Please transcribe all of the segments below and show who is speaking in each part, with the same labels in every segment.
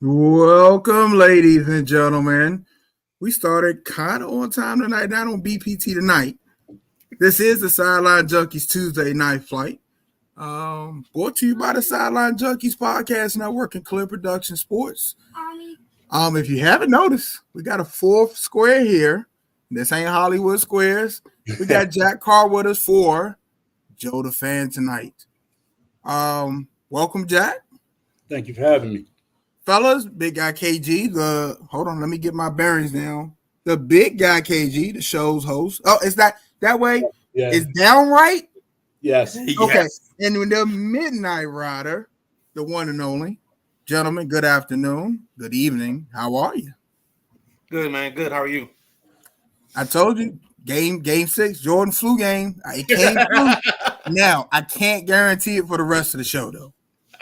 Speaker 1: Welcome, ladies and gentlemen. We started kind of on time tonight, not on BPT tonight. This is the Sideline Junkies Tuesday night flight. Brought to you by the Sideline Junkies Podcast Network and Clear Production Sports. If you haven't noticed, we got a fourth square here. This ain't Hollywood Squares. We got Jack Carr with us for Joe the Fan tonight. Welcome, Jack.
Speaker 2: Thank you for having me.
Speaker 1: Fellas, big guy KG, hold on, let me get my bearings down. The big guy KG, the show's host. Oh, is that way?
Speaker 2: Yeah.
Speaker 1: Is downright?
Speaker 2: Yes.
Speaker 1: Okay.
Speaker 2: Yes.
Speaker 1: And the Midnight Rider, the one and only. Gentlemen, good afternoon. Good evening. How are you?
Speaker 3: Good, man. Good. How are you?
Speaker 1: I told you, game 6, Jordan flu game. It came through. Now, I can't guarantee it for the rest of the show, though.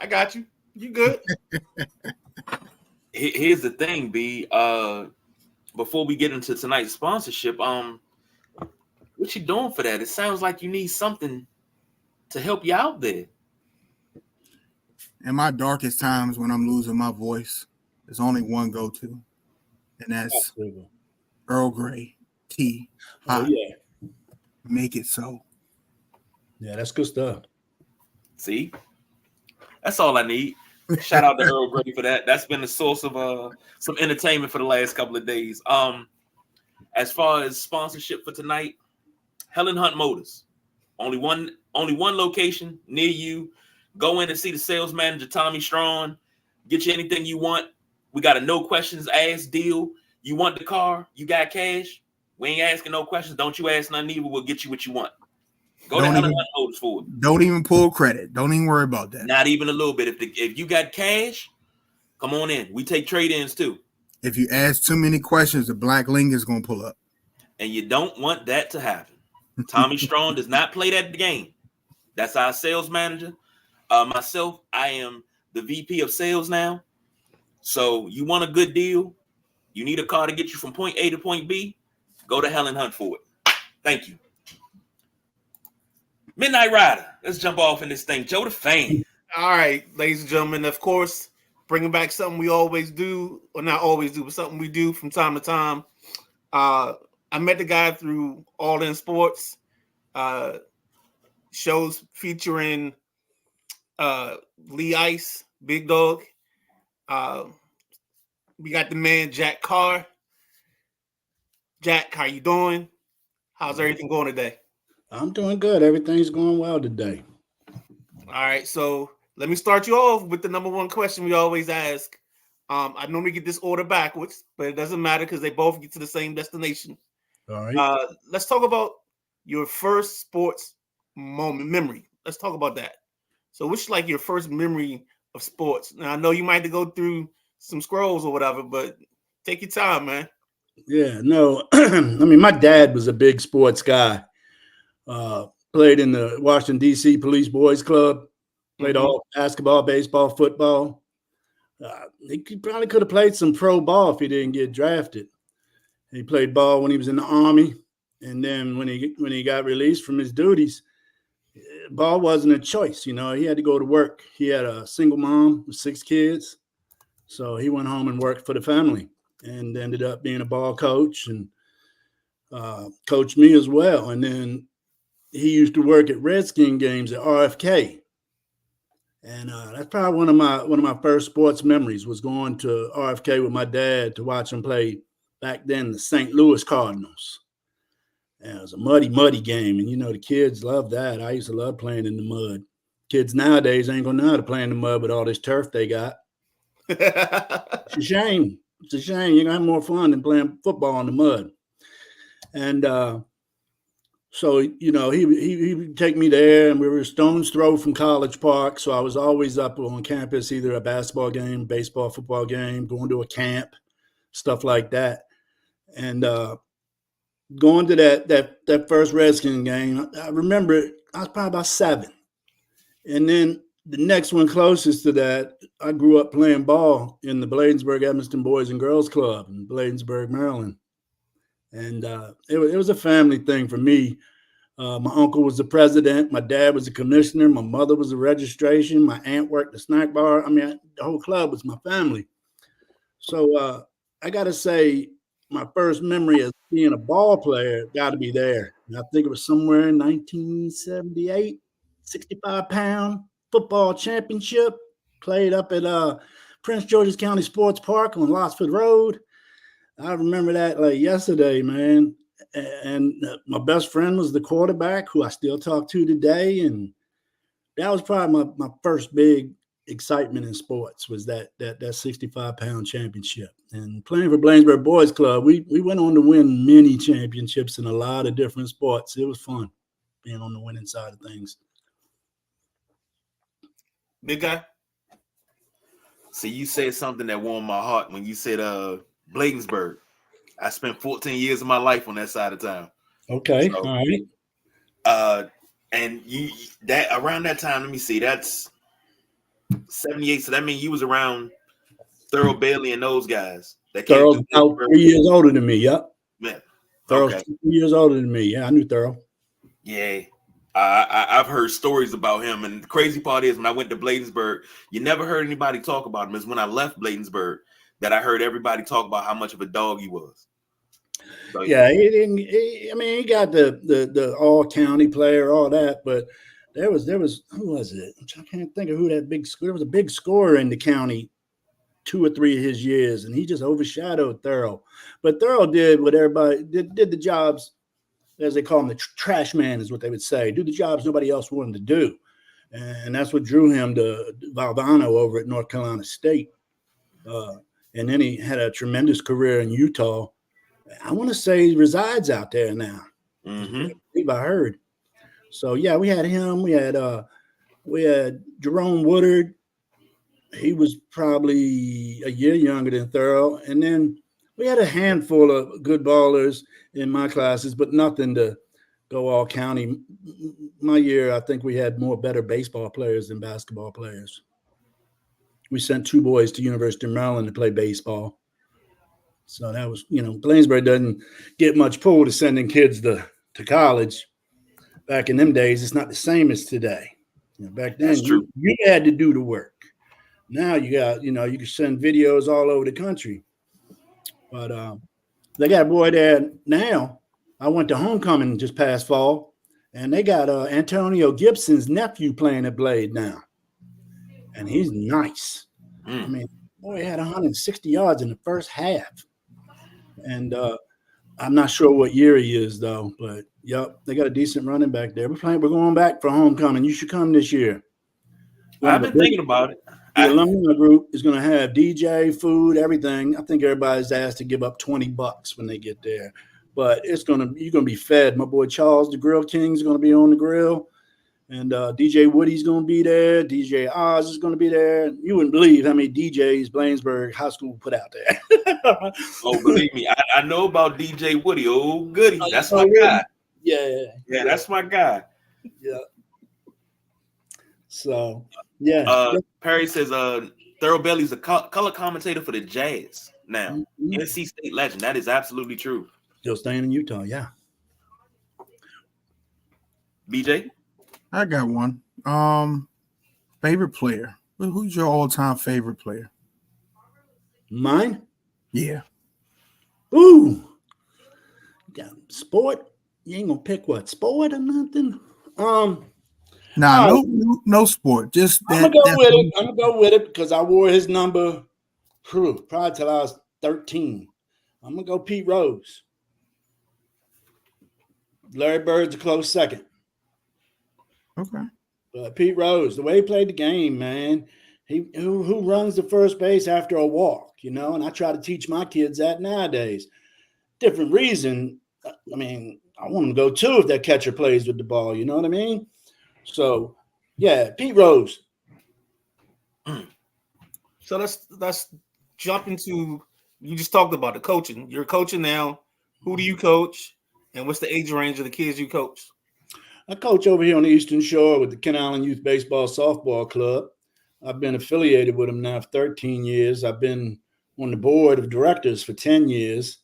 Speaker 3: I got you. You good?
Speaker 4: Here's the thing, B. Before we get into tonight's sponsorship, what you doing for that? It sounds like you need something to help you out there.
Speaker 1: In my darkest times when I'm losing my voice, there's only one go-to, and that's Earl Grey tea.
Speaker 2: Oh, yeah.
Speaker 1: Make it so.
Speaker 2: Yeah, that's good stuff.
Speaker 4: See? That's all I need. Shout out to Earl Grey for that. That's been the source of some entertainment for the last couple of days. As far as sponsorship for tonight, Helen Hunt Motors. Only one location near you. Go in and see the sales manager, Tommy Strong. Get you anything you want. We got a no questions asked deal. You want the car? You got cash? We ain't asking no questions. Don't you ask none either. We'll get you what you want. Go to Helen Hunt Motors for it.
Speaker 1: Don't even pull credit. Don't even worry about that.
Speaker 4: Not even a little bit. If you got cash, come on in. We take trade-ins too.
Speaker 1: If you ask too many questions, the black link is going to pull up.
Speaker 4: And you don't want that to happen. Tommy Strong does not play that game. That's our sales manager. Myself, I am the VP of sales now. So you want a good deal? You need a car to get you from point A to point B? Go to Helen Hunt for it. Thank you. Midnight Rider. Let's jump off in this thing. Joe the Fan.
Speaker 3: All right, ladies and gentlemen. Of course, bringing back something we always do, or not always do, but something we do from time to time. I met the guy through All In Sports shows featuring Lee Ice, Big Dog. We got the man Jack Carr. Jack, how you doing? How's everything going today?
Speaker 2: I'm doing good. Everything's going well today.
Speaker 3: All right, so let me start you off with the number one question we always ask. I normally get this order backwards, but it doesn't matter because they both get to the same destination.
Speaker 2: All right.
Speaker 3: Let's talk about your first sports memory. Let's talk about that. So what's like your first memory of sports? Now, I know you might have to go through some scrolls or whatever, but take your time, man.
Speaker 2: Yeah, no. I mean, my dad was a big sports guy. Played in the Washington, D.C. Police Boys Club. Played all basketball, baseball, football. He probably could have played some pro ball if he didn't get drafted. He played ball when he was in the Army. And then when he got released from his duties, ball wasn't a choice. You know, he had to go to work. He had a single mom with 6 kids. So he went home and worked for the family and ended up being a ball coach and coached me as well. And then he used to work at Redskin games at RFK. And that's probably one of my first sports memories was going to RFK with my dad to watch him play back then the St. Louis Cardinals. And it was a muddy game. And, you know, the kids loved that. I used to love playing in the mud. Kids nowadays ain't going to know how to play in the mud with all this turf they got. It's a shame. It's a shame. You're going to have more fun than playing football in the mud. And so, you know, he would take me there, and we were a stone's throw from College Park. So I was always up on campus, either a basketball game, baseball, football game, going to a camp, stuff like that. And going to that first Redskin game, I remember I was probably about 7. And then the next one closest to that, I grew up playing ball in the Bladensburg Evanston Boys and Girls Club in Bladensburg, Maryland. And it was a family thing for me. My uncle was the president. My dad was the commissioner. My mother was the registration. My aunt worked the snack bar. I mean, the whole club was my family. So I got to say, my first memory of being a ball player got to be there. And I think it was somewhere in 1978, 65-pound football championship played up at Prince George's County Sports Park on Lotsford Road. I remember that like yesterday, man. And my best friend was the quarterback, who I still talk to today. And that was probably my first big excitement in sports, was that 65-pound championship. And playing for Blainsburg Boys Club, we went on to win many championships in a lot of different sports. It was fun being on the winning side of things.
Speaker 4: Big guy. So you said something that warmed my heart when you said Bladensburg. I spent 14 years of my life on that side of town.
Speaker 2: Okay.
Speaker 4: So,
Speaker 2: all right.
Speaker 4: And you that around that time, let me see, that's 78. So that means you was around Thurl Bailey and those guys. That came
Speaker 2: Thurl's about 3 years older than me. Yep.
Speaker 4: Man.
Speaker 2: Thurl's
Speaker 4: Okay.
Speaker 2: 2 years older than me. Yeah, I knew Thurl.
Speaker 4: Yeah. I've heard stories about him. And the crazy part is, when I went to Bladensburg, you never heard anybody talk about him. It's when I left Bladensburg that I heard everybody talk about how much of a dog he was. So,
Speaker 2: yeah, he got the all county player, all that, but there was who was it? I can't think of who that big scorer. There was a big scorer in the county 2 or 3 of his years, and he just overshadowed Thurl. But Thurl did what everybody did the jobs, as they call him, the trash man is what they would say. Do the jobs nobody else wanted to do. And that's what drew him to Valvano over at North Carolina State. And then he had a tremendous career in Utah. I want to say he resides out there now.
Speaker 4: Mm-hmm.
Speaker 2: I believe I heard. So yeah, we had him. We had Jerome Woodard. He was probably a year younger than Thurl. And then we had a handful of good ballers in my classes, but nothing to go all county. My year, I think we had more better baseball players than basketball players. We sent 2 boys to University of Maryland to play baseball. So that was, Blainsburg doesn't get much pull to sending kids to college. Back in them days, it's not the same as today. Back then, you had to do the work. Now you got, you can send videos all over the country. But they got a boy there now. I went to homecoming just past fall, and they got Antonio Gibson's nephew playing at Blade now. And he's nice. I mean, boy, he had 160 yards in the first half. And I'm not sure what year he is, though. But, yep, they got a decent running back there. We're going back for homecoming. You should come this year.
Speaker 4: I've been thinking about it.
Speaker 2: The alumni group is going to have DJ, food, everything. I think everybody's asked to give up $20 when they get there. But you're going to be fed. My boy Charles, the Grill King, is going to be on the grill. And DJ Woody's going to be there. DJ Oz is going to be there. You wouldn't believe how many DJs Blainsburg High School put out there.
Speaker 4: Oh, believe me, I know about DJ Woody. Oh, goody. That's my guy.
Speaker 2: Yeah,
Speaker 4: that's my guy.
Speaker 2: Yeah. So, yeah.
Speaker 4: Perry says Thurl Bailey's a color commentator for the Jazz now.
Speaker 2: Mm-hmm.
Speaker 4: NC State legend. That is absolutely true.
Speaker 2: Still staying in Utah, yeah.
Speaker 4: BJ?
Speaker 1: I got one. Favorite player. Who's your all-time favorite player?
Speaker 2: Mine?
Speaker 1: Yeah.
Speaker 2: Ooh. Yeah, sport? You ain't gonna pick what? Sport or nothing?
Speaker 1: No sport. Just that.
Speaker 2: I'm gonna go with it because I wore his number probably till I was 13. I'm gonna go Pete Rose. Larry Bird's a close second.
Speaker 1: Okay.
Speaker 2: But Pete Rose, the way he played the game, man, who runs the first base after a walk, and I try to teach my kids that nowadays. Different reason. I mean, I want them to go 2 if that catcher plays with the ball, you know what I mean? So, yeah, Pete Rose.
Speaker 3: So let's jump into, you just talked about the coaching. You're coaching now. Who do you coach? And what's the age range of the kids you coach?
Speaker 2: I coach over here on the Eastern Shore with the Kent Island Youth Baseball Softball Club. I've been affiliated with them now for 13 years. I've been on the board of directors for 10 years,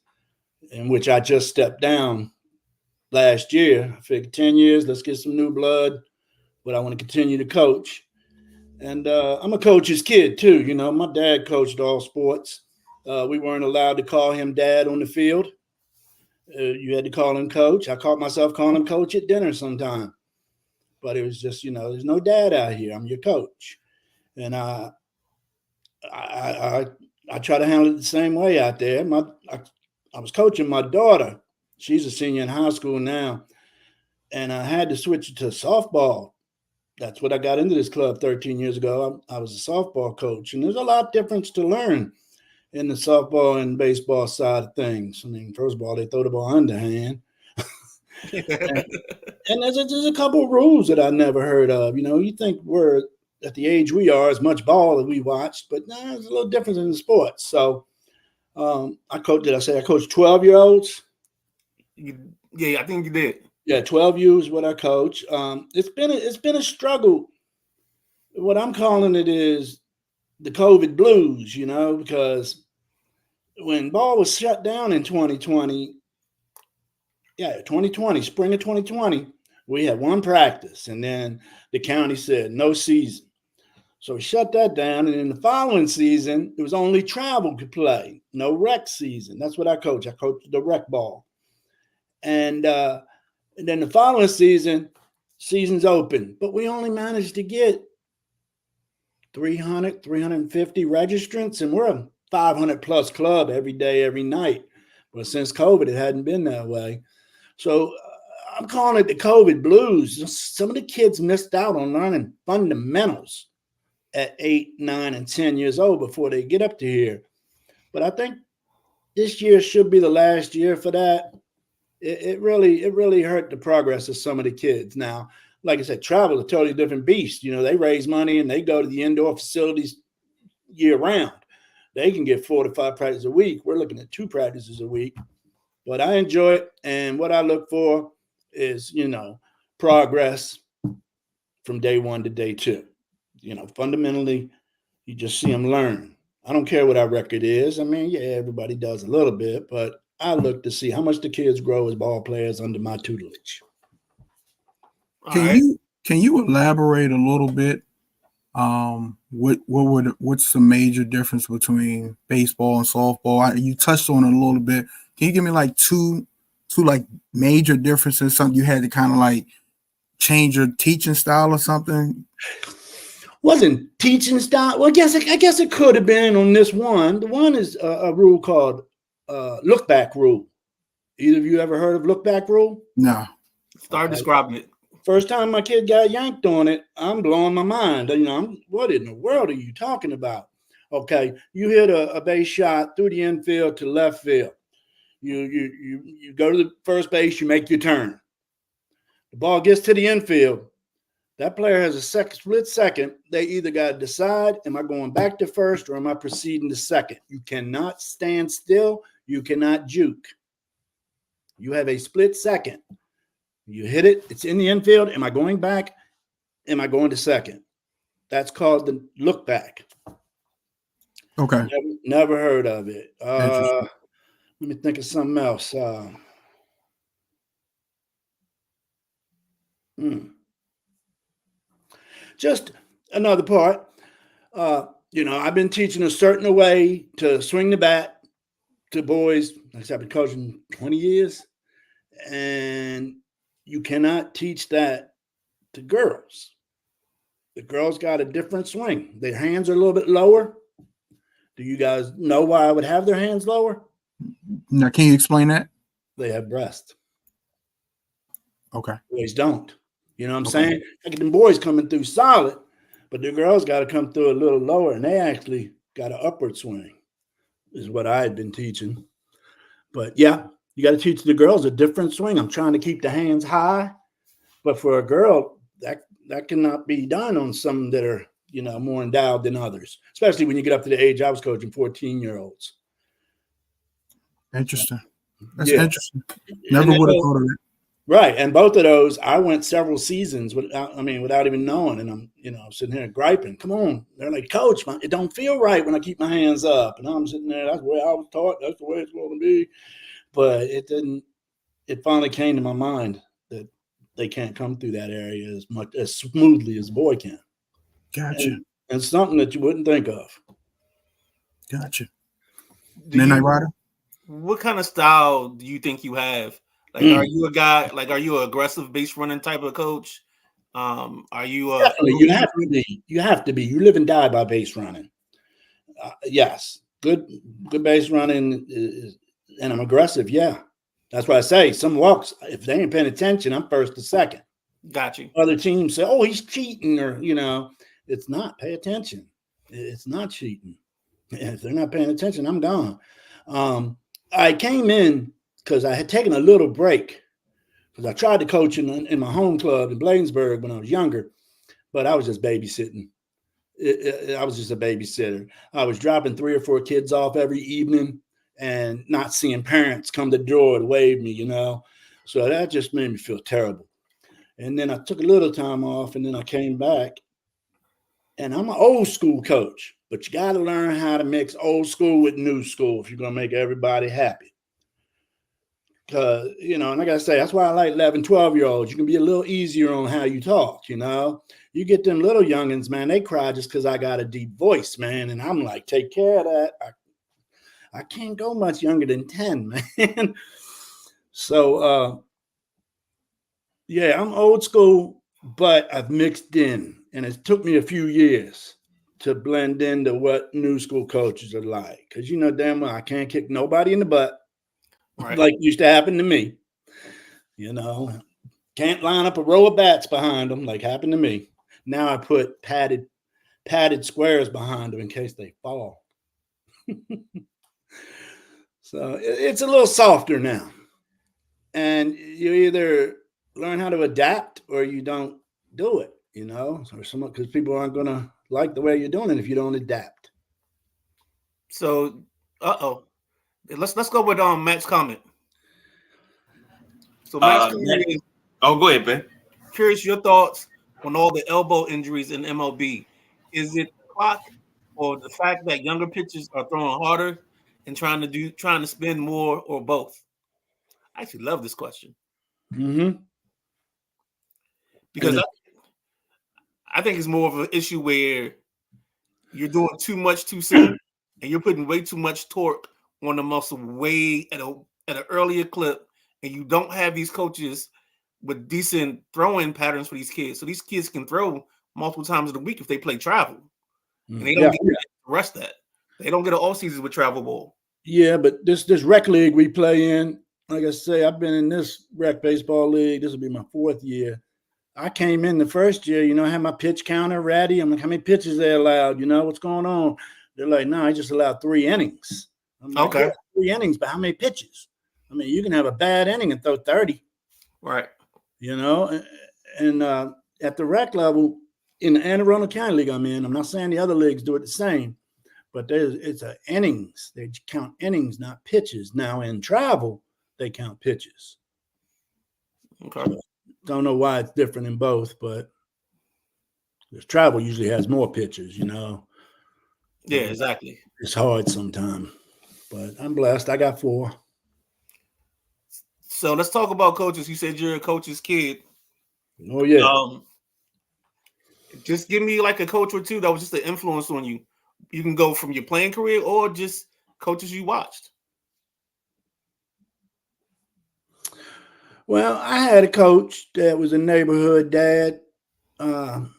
Speaker 2: in which I just stepped down last year. I figured 10 years, let's get some new blood, but I want to continue to coach. And I'm a coach's kid too. My dad coached all sports. We weren't allowed to call him dad on the field. You had to call him coach. I caught myself calling him coach at dinner sometime. But it was just, there's no dad out here. I'm your coach. And I try to handle it the same way out there. I was coaching my daughter. She's a senior in high school now. And I had to switch it to softball. That's what I got into this club 13 years ago. I was a softball coach. And there's a lot of difference to learn in the softball and baseball side of things. I mean, first of all, they throw the ball underhand. and there's a couple of rules that I never heard of. You think we're at the age we are, as much ball that we watched, but there's a little difference in the sports. So I coached 12-year-olds?
Speaker 3: Yeah, I think you did.
Speaker 2: Yeah, 12U is what I coach. It's been a struggle. What I'm calling it is the COVID blues, because when ball was shut down in 2020, spring of 2020, we had one practice, and then the county said no season. So we shut that down, and in the following season, it was only travel could play, no rec season. That's what I coach. I coach the rec ball. And then the following season's open, but we only managed to get 300, 350 registrants, and we're a 500-plus club every day, every night. But since COVID, it hadn't been that way. So I'm calling it the COVID blues. Some of the kids missed out on learning fundamentals at 8, 9, and 10 years old before they get up to here. But I think this year should be the last year for that. It really hurt the progress of some of the kids. Now, like I said, travel is a totally different beast. They raise money and they go to the indoor facilities year round. They can get 4 to 5 practices a week. We're looking at 2 practices a week. But I enjoy it. And what I look for is, progress from day 1 to day 2. Fundamentally, you just see them learn. I don't care what our record is. I mean, yeah, everybody does a little bit, but I look to see how much the kids grow as ball players under my tutelage.
Speaker 1: Can you elaborate a little bit? What's the major difference between baseball and softball? You touched on it a little bit. Can you give me like two like major differences? Something you had to kind of like change your teaching style or something?
Speaker 2: Wasn't teaching style. Well, I guess it could have been on this one. The one is a rule called look back rule. Either of you ever heard of look back rule?
Speaker 1: No.
Speaker 3: Start describing it.
Speaker 2: First time my kid got yanked on it, I'm blowing my mind. What in the world are you talking about? Okay, you hit a base shot through the infield to left field. You go to the first base, you make your turn. The ball gets to the infield. That player has a split second. They either got to decide, am I going back to first or am I proceeding to second? You cannot stand still. You cannot juke. You have a split second. You hit it. It's in the infield. Am I going back? Am I going to second? That's called the look back.
Speaker 1: Okay.
Speaker 2: Never heard of it. Let me think of something else. Just another part. I've been teaching a certain way to swing the bat to boys. Like I said, I've been coaching 20 years. And you cannot teach that to girls. The girls got a different swing. Their hands are a little bit lower. Do you guys know why I would have their hands lower?
Speaker 1: Now, can you explain that?
Speaker 2: They have breasts.
Speaker 1: Okay.
Speaker 2: Boys don't. You know what I'm saying? Like the boys coming through solid, but the girls got to come through a little lower, and they actually got an upward swing, is what I had been teaching. But yeah, you got to teach the girls a different swing. I'm trying to keep the hands high, but for a girl, that cannot be done on some that are, more endowed than others, especially when you get up to the age I was coaching, 14-year-olds.
Speaker 1: Interesting. That's interesting. Never
Speaker 2: And
Speaker 1: would have thought of it.
Speaker 2: Right. And both of those, I went several seasons without even knowing. And I'm sitting here griping. Come on. They're like, Coach, it don't feel right when I keep my hands up. And I'm sitting there, that's the way I was taught. That's the way it's going to be. But it didn't. It finally came to my mind that they can't come through that area as smoothly as a boy can.
Speaker 1: Gotcha.
Speaker 2: And something that you wouldn't think of.
Speaker 1: Gotcha. Midnight Rider.
Speaker 3: What kind of style do you think you have? Like, are you a guy? Like, are you an aggressive base running type of coach? Are you a?
Speaker 2: Definitely, you have to be. You have to be. You live and die by base running. Yes, good base running, and I'm aggressive. Yeah, that's why I say some walks. If they ain't paying attention, I'm first to second.
Speaker 3: Got you.
Speaker 2: Other teams say, "Oh, he's cheating," or it's not. Pay attention. It's not cheating. If they're not paying attention, I'm gone. I came in because I had taken a little break because I tried to coach in my home club in Bladensburg when I was younger, but I was just babysitting. I was just a babysitter. I was dropping 3 or 4 kids off every evening and not seeing parents come to the door to wave me, So that just made me feel terrible. And then I took a little time off, and then I came back. And I'm an old school coach, but you got to learn how to mix old school with new school if you're going to make everybody happy. Because, and I got to say, that's why I like 11, 12-year-olds. You can be a little easier on how you talk, You get them little youngins, man, they cry just because I got a deep voice, man. And I'm like, take care of that. I can't go much younger than 10, man. So, yeah, I'm old school, but I've mixed in. And it took me a few years to blend into what new school coaches are like. Because damn well I can't kick nobody in the butt, right, like used to happen to me. Can't line up a row of bats behind them like happened to me. Now I put padded squares behind them in case they fall. So it's a little softer now. And you either learn how to adapt or you don't do it. Or because people aren't going to like the way you're doing it if you don't adapt.
Speaker 3: So, let's go with Matt's comment. So Matt's comment is,
Speaker 4: go ahead, Ben.
Speaker 3: Curious your thoughts on all the elbow injuries in MLB. Is it clock or the fact that younger pitchers are throwing harder and trying to spin more, or both? I actually love this question.
Speaker 2: Mm-hmm.
Speaker 3: Because I think it's more of an issue where you're doing too much too soon, and you're putting way too much torque on the muscle way at an earlier clip, and you don't have these coaches with decent throwing patterns for these kids. So these kids can throw multiple times in a week if they play travel, and they don't get to rest that. They don't get an all season with travel ball.
Speaker 2: Yeah, but this rec league we play in, like I say, I've been in this rec baseball league. This will be my 4th year. I came in the first year, I had my pitch counter ready. I'm like, how many pitches they allowed? What's going on? They're like, no, I just allowed 3 innings. I'm like,
Speaker 3: okay,
Speaker 2: 3 innings, but how many pitches? I mean, you can have a bad inning and throw 30.
Speaker 3: Right.
Speaker 2: And at the rec level, in the Anne Arundel County League I'm in, I'm not saying the other leagues do it the same, but it's innings. They count innings, not pitches. Now in travel, they count pitches.
Speaker 3: Okay.
Speaker 2: Don't know why it's different in both, but travel usually has more pitches,
Speaker 3: Yeah, exactly.
Speaker 2: It's hard sometimes, but I'm blessed. I got 4.
Speaker 3: So let's talk about coaches. You said you're a coach's kid.
Speaker 2: Oh, yeah.
Speaker 3: Just give me like a coach or two that was just an influence on you. You can go from your playing career or just coaches you watched.
Speaker 2: Well, I had a coach that was a neighborhood dad. It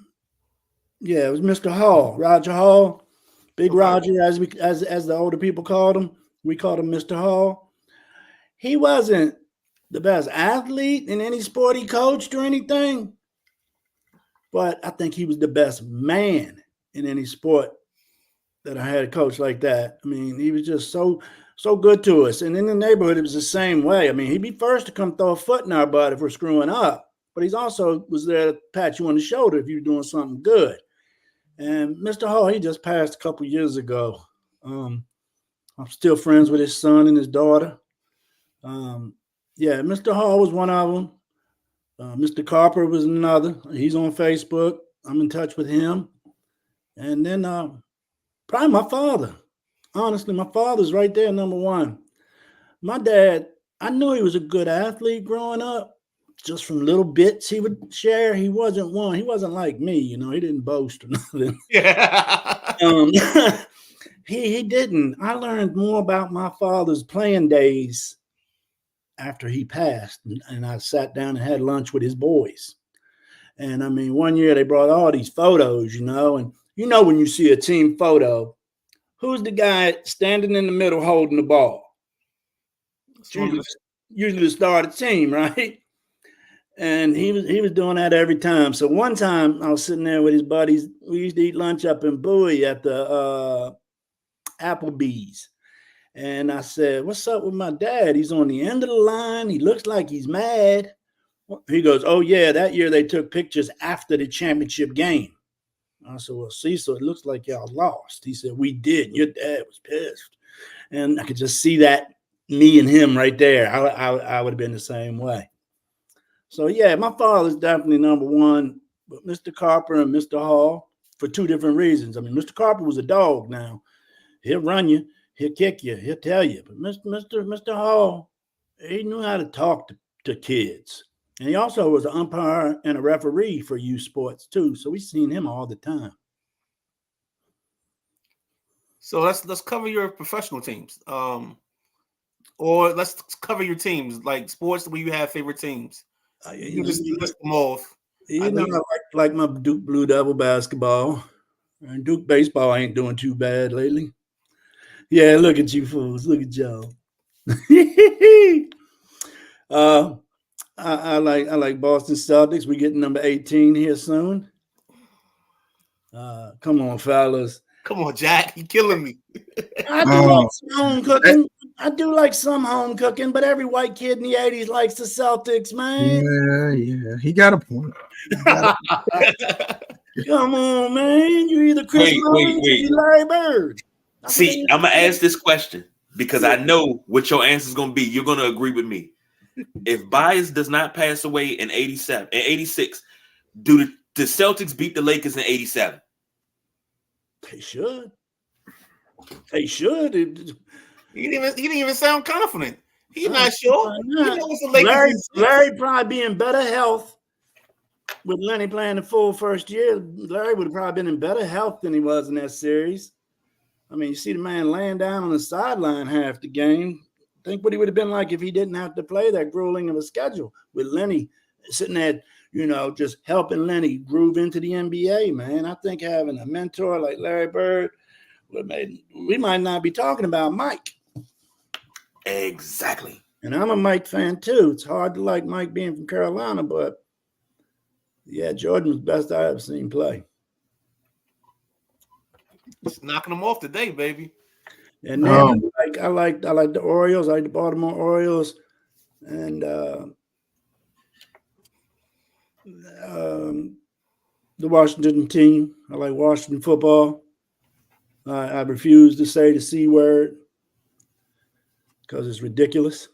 Speaker 2: was Mr. Hall, Roger Hall, Big
Speaker 3: Okay.
Speaker 2: Roger, as the older people called him. We called him Mr. Hall. He wasn't the best athlete in any sport he coached or anything, but I think he was the best man in any sport that I had a coach like that. I mean, he was just so good to us. And in the neighborhood, it was the same way. I mean, he'd be first to come throw a foot in our butt if we're screwing up, but he's also was there to pat you on the shoulder if you're doing something good. And Mr. Hall, he just passed a couple years ago. I'm still friends with his son and his daughter. Mr. Hall was one of them. Mr. Carper was another. He's on Facebook. I'm in touch with him. And then probably my father. Honestly, my father's right there, number one. My dad, I knew he was a good athlete growing up. Just from little bits he would share. He wasn't like me, he didn't boast or nothing.
Speaker 3: Yeah.
Speaker 2: He didn't. I learned more about my father's playing days after he passed, and I sat down and had lunch with his boys. And I mean, one year they brought all these photos, and when you see a team photo, who's the guy standing in the middle holding the ball? It's usually the star of the team, right? And he was doing that every time. So one time I was sitting there with his buddies. We used to eat lunch up in Bowie at the Applebee's. And I said, "What's up with my dad? He's on the end of the line. He looks like he's mad." He goes, "Oh, yeah, that year they took pictures after the championship game." I said, "Well, see, so it looks like y'all lost." He said, "We did. Your dad was pissed." And I could just see that, me and him right there. I would have been the same way. So, yeah, my father's definitely number one, but Mr. Carper and Mr. Hall, for two different reasons. I mean, Mr. Carper was a dog now. He'll run you. He'll kick you. He'll tell you. But Mr. Hall, he knew how to talk to kids. And he also was an umpire and a referee for youth sports, too. So we've seen him all the time.
Speaker 3: So let's cover your professional teams. Or let's cover your teams, like sports where you have favorite teams. You just list them off.
Speaker 2: I like my Duke Blue Devil basketball. And Duke baseball ain't doing too bad lately. Yeah, look at you fools. Look at y'all. I like Boston Celtics. We're getting number 18 here soon. Come on, fellas.
Speaker 3: Come on, Jack. You're killing me.
Speaker 2: I do like some home cooking. But every white kid in the 80s likes the Celtics, man.
Speaker 1: Yeah. He got a point.
Speaker 2: Come on, man. You're either Chris
Speaker 4: Wait.
Speaker 2: or Larry Bird.
Speaker 4: See, I'm going to ask this question because I know what your answer is going to be. You're going to agree with me. If Bias does not pass away in 86, do the Celtics beat the Lakers in 87?
Speaker 2: They should. They should.
Speaker 3: He didn't even sound confident. He's not sure.
Speaker 2: Larry probably be in better health with Lenny playing the full first year. Larry would have probably been in better health than he was in that series. I mean, you see the man laying down on the sideline half the game. Think what he would have been like if he didn't have to play that grueling of a schedule with Lenny sitting there, just helping Lenny groove into the NBA, man. I think having a mentor like Larry Bird we might not be talking about Mike.
Speaker 4: Exactly.
Speaker 2: And I'm a Mike fan too. It's hard to like Mike being from Carolina, but yeah, Jordan was the best I ever seen play.
Speaker 3: Just knocking them off today, baby.
Speaker 2: And then I like the Orioles. I like the Baltimore Orioles, and the Washington team. I like Washington football. I refuse to say the C word because it's ridiculous.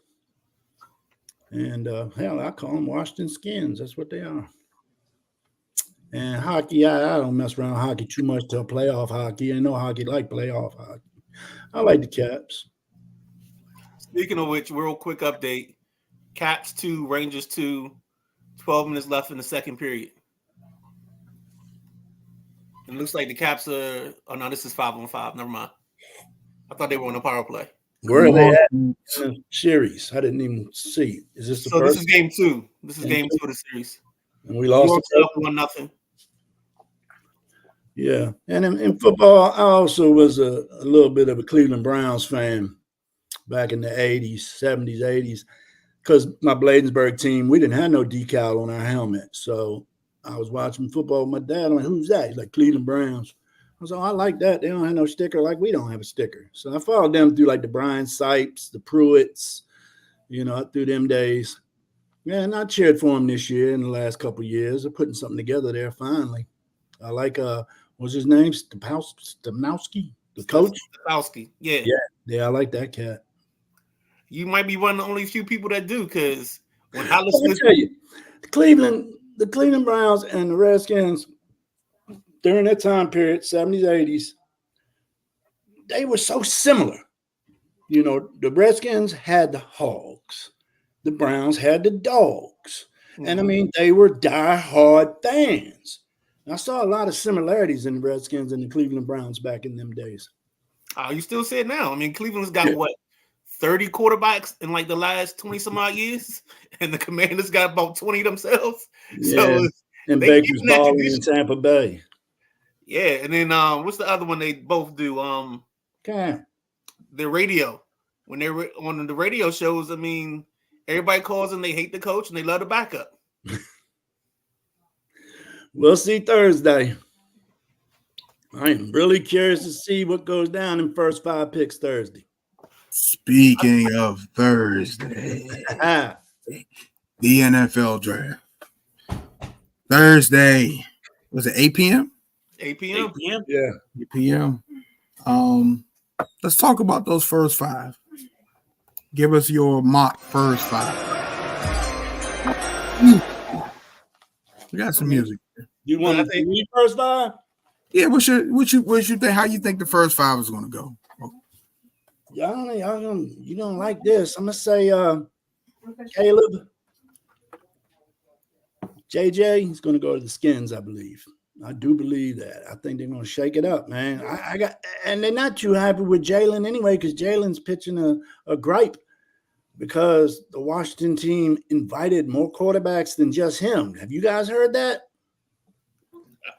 Speaker 2: And hell, I call them Washington Skins. That's what they are. And hockey, I don't mess around with hockey too much till playoff hockey. I know hockey like playoff hockey. I like the Caps.
Speaker 3: Speaking of which, real quick update. Caps 2, Rangers 2, 12 minutes left in the second period. It looks like the Caps are – oh, no, this is 5-on-5. Never mind. I thought they were on a power play.
Speaker 2: Where are they at in the series? I didn't even see. Is this the first?
Speaker 3: This is game 2. This is game 2 of the series.
Speaker 2: And we lost
Speaker 3: up 1-0.
Speaker 2: Yeah. And in football, I also was a little bit of a Cleveland Browns fan back in the 80s, 70s, 80s, because my Bladensburg team, we didn't have no decal on our helmet. So I was watching football with my dad. I'm like, who's that? He's like, Cleveland Browns. I was like, I like that. They don't have no sticker like we don't have a sticker. So I followed them through like the Brian Sipes, the Pruitts, through them days. Yeah, and I cheered for them this year in the last couple of years. They're putting something together there finally. I like what's his name? Stamowski, the coach.
Speaker 3: Stamowski, yeah.
Speaker 2: I like that cat.
Speaker 3: You might be one of the only few people that do, because when
Speaker 2: I tell you, the Cleveland Browns and the Redskins during that time period, 70s, 80s, they were so similar. The Redskins had the Hogs. The Browns had the Dogs. Mm-hmm. And, I mean, they were diehard fans. I saw a lot of similarities in the Redskins and the Cleveland Browns back in them days.
Speaker 3: You still see it now. I mean, Cleveland's got what 30 quarterbacks in like the last 20 some odd years, and the Commanders got about 20 themselves.
Speaker 2: Yeah.
Speaker 3: So
Speaker 2: And
Speaker 3: they
Speaker 2: Baker's
Speaker 3: keeping that
Speaker 2: balling in
Speaker 3: tradition.
Speaker 2: Tampa Bay.
Speaker 3: Yeah, and then what's the other one they both do?
Speaker 2: Okay.
Speaker 3: The radio. When they were on the radio shows, I mean, everybody calls and they hate the coach and they love the backup.
Speaker 2: We'll see Thursday. I am really curious to see what goes down in first 5 picks Thursday.
Speaker 1: Speaking of Thursday, the NFL draft. Thursday. Was it 8 p.m.?
Speaker 3: 8 p.m.
Speaker 4: 8 p.m.
Speaker 2: Yeah.
Speaker 1: 8 p.m. Let's talk about those first 5. Give us your mock first 5. We got some music.
Speaker 2: You want to read first 5?
Speaker 1: Yeah, what you think? How you think the first 5 is going to go?
Speaker 2: You don't like this. I'm gonna say Caleb. JJ, he's gonna go to the Skins, I believe. I do believe that. I think they're gonna shake it up, man. And they're not too happy with Jalen anyway, because Jalen's pitching a gripe because the Washington team invited more quarterbacks than just him. Have you guys heard that?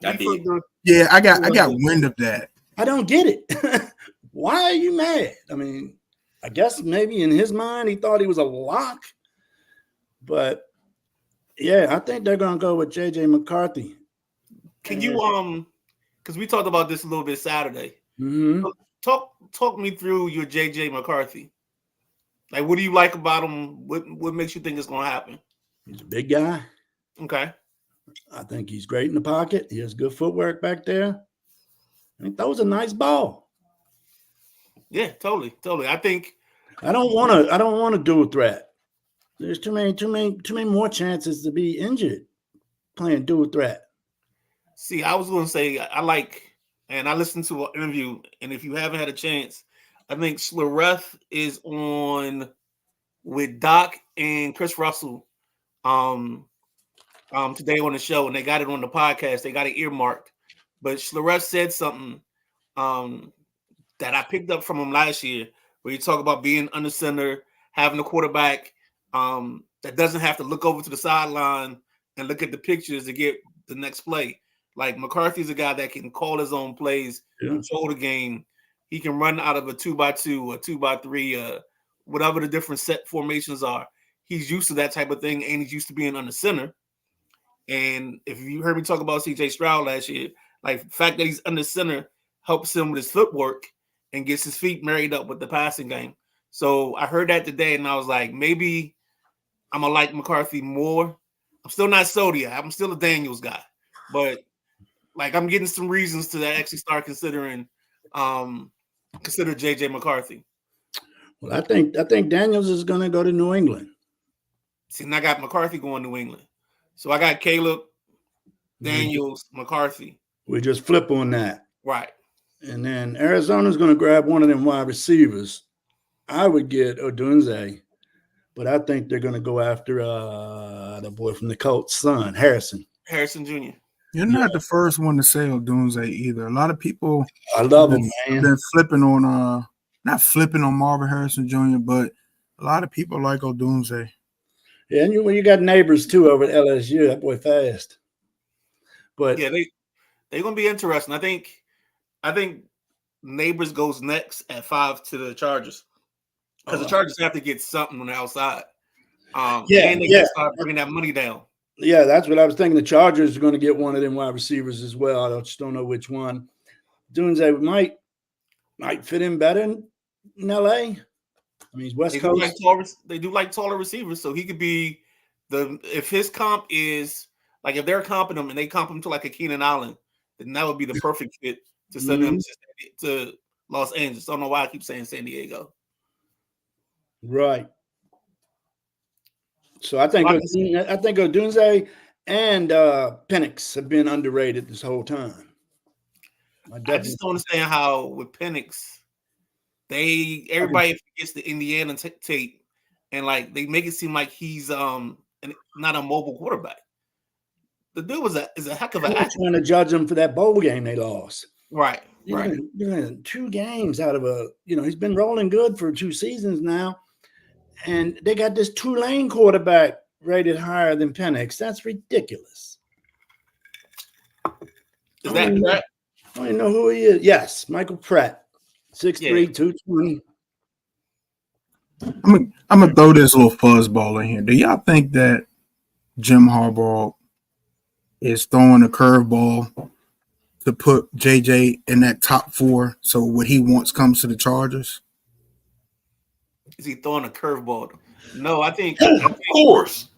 Speaker 4: I did.
Speaker 1: Yeah, I got wind of that.
Speaker 2: I don't get it. Why are you mad? I mean, I guess maybe in his mind he thought he was a lock, but yeah, I think they're gonna go with JJ McCarthy.
Speaker 3: Can you because we talked about this a little bit Saturday.
Speaker 2: Mm-hmm.
Speaker 3: Talk me through your JJ McCarthy. Like, what do you like about him? What makes you think it's gonna happen?
Speaker 2: He's a big guy.
Speaker 3: Okay.
Speaker 2: I think he's great in the pocket. He has good footwork back there. I think that was a nice ball.
Speaker 3: Yeah, totally. I think
Speaker 2: I don't want to dual threat. There's too many more chances to be injured playing dual threat.
Speaker 3: See, I was going to say I listened to an interview, and if you haven't had a chance, I think Schlereth is on with Doc and Chris Russell today on the show, and they got it on the podcast. They got it earmarked, but Schlereth said something that I picked up from him last year, where you talk about being under center, having a quarterback that doesn't have to look over to the sideline and look at the pictures to get the next play. Like, McCarthy's a guy that can call his own plays, control the game. He can run out of a 2x2, a 2x3, whatever the different set formations are. He's used to that type of thing, and he's used to being under center. And if you heard me talk about C.J. Stroud last year, like, the fact that he's under center helps him with his footwork and gets his feet married up with the passing game. So I heard that today, and I was like, maybe I'm going to like McCarthy more. I'm still not Sodia. I'm still a Daniels guy. But, like, I'm getting some reasons to actually start consider J.J. McCarthy.
Speaker 2: Well, I think Daniels is going to go to New England.
Speaker 3: See, and I got McCarthy going to New England. So I got Caleb, Daniels, McCarthy.
Speaker 2: We just flip on that.
Speaker 3: Right.
Speaker 2: And then Arizona's going to grab one of them wide receivers. I would get Odunze, but I think they're going to go after the boy from the Colts' son, Harrison
Speaker 3: Jr.
Speaker 1: You're not the first one to say Odunze either. A lot of people
Speaker 2: I love him, man.
Speaker 1: Been flipping on not flipping on Marvin Harrison Jr., but a lot of people like Odunze.
Speaker 2: Yeah, and you got neighbors too over at LSU. That boy fast. But
Speaker 3: yeah, they're going to be interesting. I think Neighbors goes next at 5 to the Chargers, because the Chargers have to get something on the outside. And they can start bringing that money down.
Speaker 2: Yeah, that's what I was thinking. The Chargers are going to get one of them wide receivers as well. I just don't know which one. Dunze might fit in better in LA. I mean, he's West Coast.
Speaker 3: They do like taller receivers, so he could be if his comp is like, if they're comping him and they comp him to like a Keenan Allen, then that would be the perfect fit to send him to Los Angeles. I don't know why I keep saying San Diego.
Speaker 2: Right. So I think Odunze and Penix have been underrated this whole time.
Speaker 3: I just don't understand how with Penix, everybody forgets the Indiana tape, and like they make it seem like he's not a mobile quarterback. The dude is a heck of an athlete.
Speaker 2: Trying to judge him for that bowl game they lost.
Speaker 3: Right. Right.
Speaker 2: Doing 2 games out of he's been rolling good for 2 seasons now. And they got this Tulane quarterback rated higher than Penix. That's ridiculous.
Speaker 3: Is that correct?
Speaker 2: I don't even know who he is. Yes, Michael Pratt, 6'3", 220.
Speaker 1: I'm gonna throw this little fuzzball in here. Do y'all think that Jim Harbaugh is throwing a curveball to put JJ in that top 4 so what he wants comes to the Chargers?
Speaker 3: Is he throwing a curveball? No, I think
Speaker 4: Of course.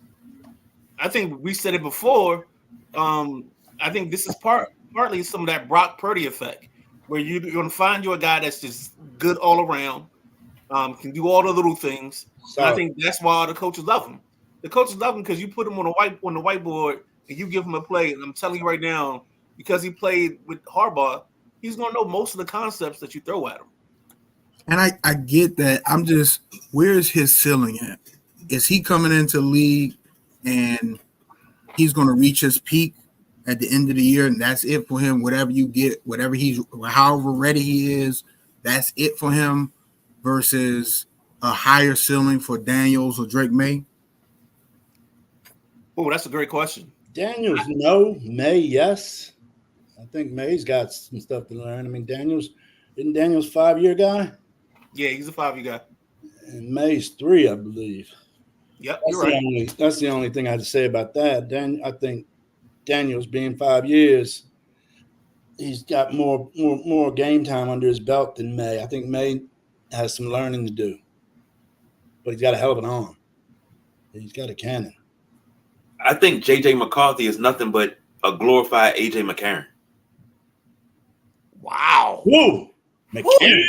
Speaker 3: I think we said it before. I think this is partly some of that Brock Purdy effect, where you're going to find you a guy that's just good all around, can do all the little things. And I think that's why the coaches love him. The coaches love him because you put him on the whiteboard and you give him a play. And I'm telling you right now, because he played with Harbaugh, he's going to know most of the concepts that you throw at him.
Speaker 1: And I get that. I'm just, where's his ceiling at? Is he coming into the league and he's going to reach his peak at the end of the year, and that's it for him? Whatever you get, however ready he is, that's it for him, versus a higher ceiling for Daniels or Drake May?
Speaker 3: Oh, that's a great question.
Speaker 2: Daniels, no. May, yes. I think May's got some stuff to learn. I mean, isn't Daniels 5-year guy?
Speaker 3: Yeah, he's a 5-year guy.
Speaker 2: And May's 3, I believe.
Speaker 3: Yep, you're right.
Speaker 2: That's the only thing I have to say about that. Then I think Daniels being 5 years, he's got more game time under his belt than May. I think May has some learning to do, but he's got a hell of an arm. He's got a cannon.
Speaker 4: I think J.J. McCarthy is nothing but a glorified A.J. McCarron.
Speaker 3: Wow.
Speaker 2: Whoa, McCarron.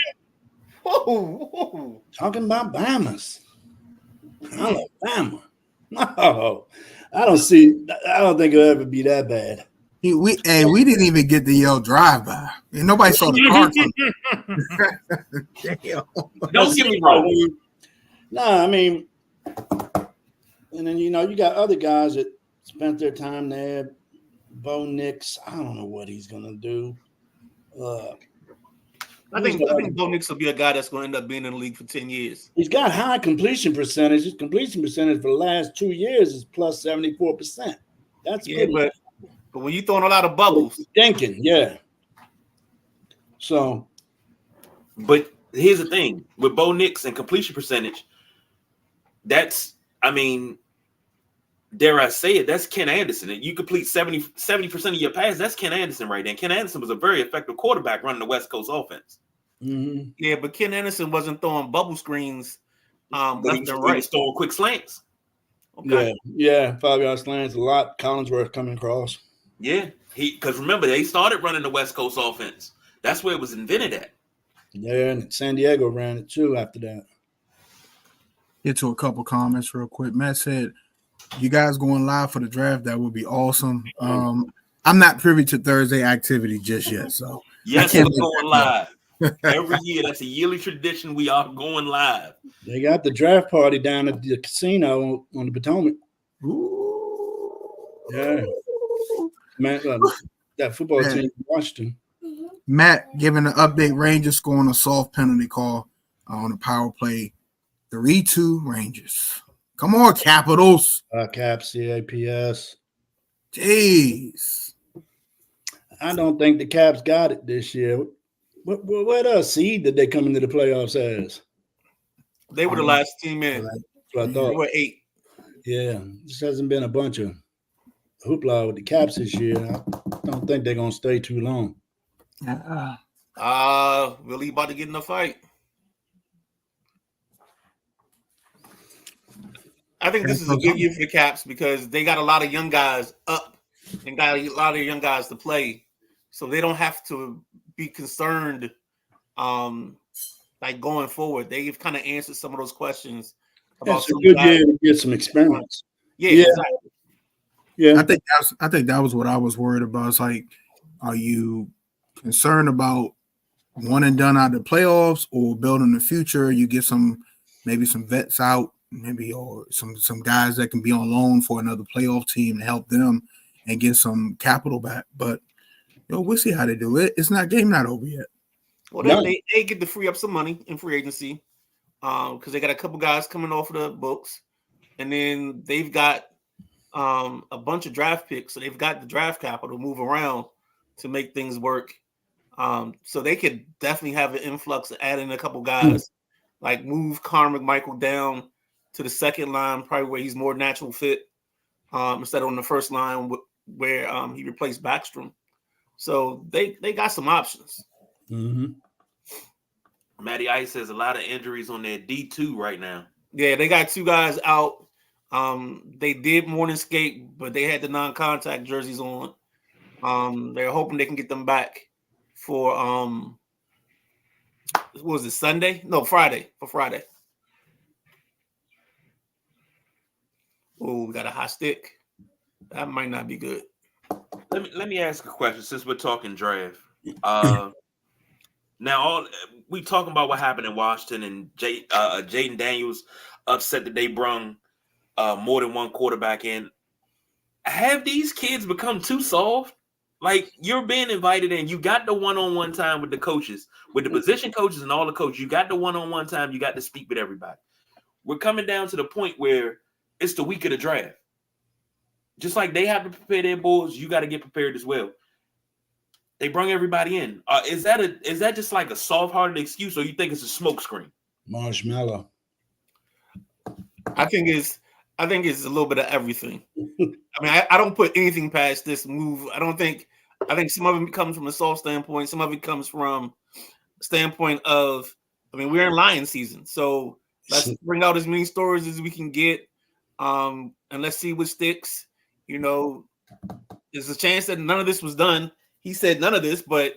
Speaker 3: Whoa.
Speaker 2: Talking about Bamas. Alabama. No, I don't think it'll ever be that bad.
Speaker 1: We didn't even get the yell drive by. And nobody saw the car coming. Damn.
Speaker 4: Don't get me wrong.
Speaker 2: No, I mean, and then you got other guys that spent their time there. Bo Nix, I don't know what he's gonna do.
Speaker 3: I think Bo Nix will be a guy that's going to end up being in the league for 10 years.
Speaker 2: He's got high completion percentage. His completion percentage for the last 2 years is plus 74%. That's
Speaker 3: yeah, but when you're throwing a lot of bubbles,
Speaker 2: thinking, yeah. So,
Speaker 4: but here's the thing with Bo Nix and completion percentage. That's, I mean, dare I say it, that's Ken Anderson. And you complete 70% of your passes. That's Ken Anderson right there. And Ken Anderson was a very effective quarterback running the West Coast offense.
Speaker 2: mm-hmm.
Speaker 3: Yeah, but Ken Anderson wasn't throwing bubble screens
Speaker 4: But
Speaker 3: left and right.
Speaker 4: He was throwing quick slants.
Speaker 3: Okay.
Speaker 2: Yeah, 5-yard slants, a lot. Collinsworth coming across.
Speaker 4: Yeah, because remember, they started running the West Coast offense. That's where it was invented at.
Speaker 2: Yeah, and San Diego ran it too after that.
Speaker 1: Get to a couple comments real quick. Matt said, you guys going live for the draft? That would be awesome. I'm not privy to Thursday activity just yet, so
Speaker 4: yes, we're going live every year. That's a yearly tradition. We are going live.
Speaker 2: They got the draft party down at the casino on the Potomac.
Speaker 1: Ooh.
Speaker 2: Yeah, man, that football team in Washington.
Speaker 1: Matt giving an update. Rangers scoring a soft penalty call on the power play. 3-2 Rangers. Come on, Capitals.
Speaker 2: Caps, CAPS.
Speaker 1: Jeez.
Speaker 2: I don't think the Caps got it this year. What seed did they come into the playoffs as?
Speaker 3: They were the last team in.
Speaker 2: That's what I thought.
Speaker 3: They were 8.
Speaker 2: Yeah, this hasn't been a bunch of hoopla with the Caps this year. I don't think they're going to stay too long.
Speaker 3: Really about to get in a fight. I think this is a good year for the Caps because they got a lot of young guys up and got a lot of young guys to play. So they don't have to be concerned like going forward. They've kind of answered some of those questions.
Speaker 2: It's a good year to get some experience.
Speaker 3: Yeah, exactly.
Speaker 2: Yeah.
Speaker 1: I think that was what I was worried about. It's like, are you concerned about one and done out of the playoffs or building the future? You get maybe some vets out, maybe, or some guys that can be on loan for another playoff team to help them and get some capital back. But we'll see how they do it. It's not over yet.
Speaker 3: Well,
Speaker 2: None.
Speaker 3: they get to free up some money in free agency because they got a couple guys coming off of the books, and then they've got a bunch of draft picks, so they've got the draft capital to move around to make things work. So they could definitely have an influx of adding a couple guys, like move Connor McMichael down to the second line, probably where he's more natural fit, instead of on the first line where he replaced Backstrom. So they got some options.
Speaker 2: Mm-hmm.
Speaker 4: Matty Ice has a lot of injuries on their D2 right now.
Speaker 3: Yeah, they got two guys out. They did morning skate, but they had the non-contact jerseys on. They're hoping they can get them back for what was it, Sunday? No, Friday. For Friday. Oh, we got a hot stick. That might not be good.
Speaker 4: Let me ask a question since we're talking draft. Now we talking about what happened in Washington, and Jaden Daniels upset that they brung more than one quarterback in. Have these kids become too soft? Like, you're being invited in, you got the one-on-one time with the coaches, with the position coaches and all the coaches. You got the one-on-one time. You got to speak with everybody. We're coming down to the point where it's the week of the draft. Just like they have to prepare their boards, you got to get prepared as well. They bring everybody in. Is that just like a soft-hearted excuse, or you think it's a smokescreen?
Speaker 2: Marshmallow.
Speaker 3: I think it's a little bit of everything. I mean, I don't put anything past this move. I think some of it comes from a soft standpoint. Some of it comes from a standpoint of, I mean, we're in lion season, so let's bring out as many stories as we can get, and let's see what sticks. You know, there's a chance that none of this was done. He said none of this, but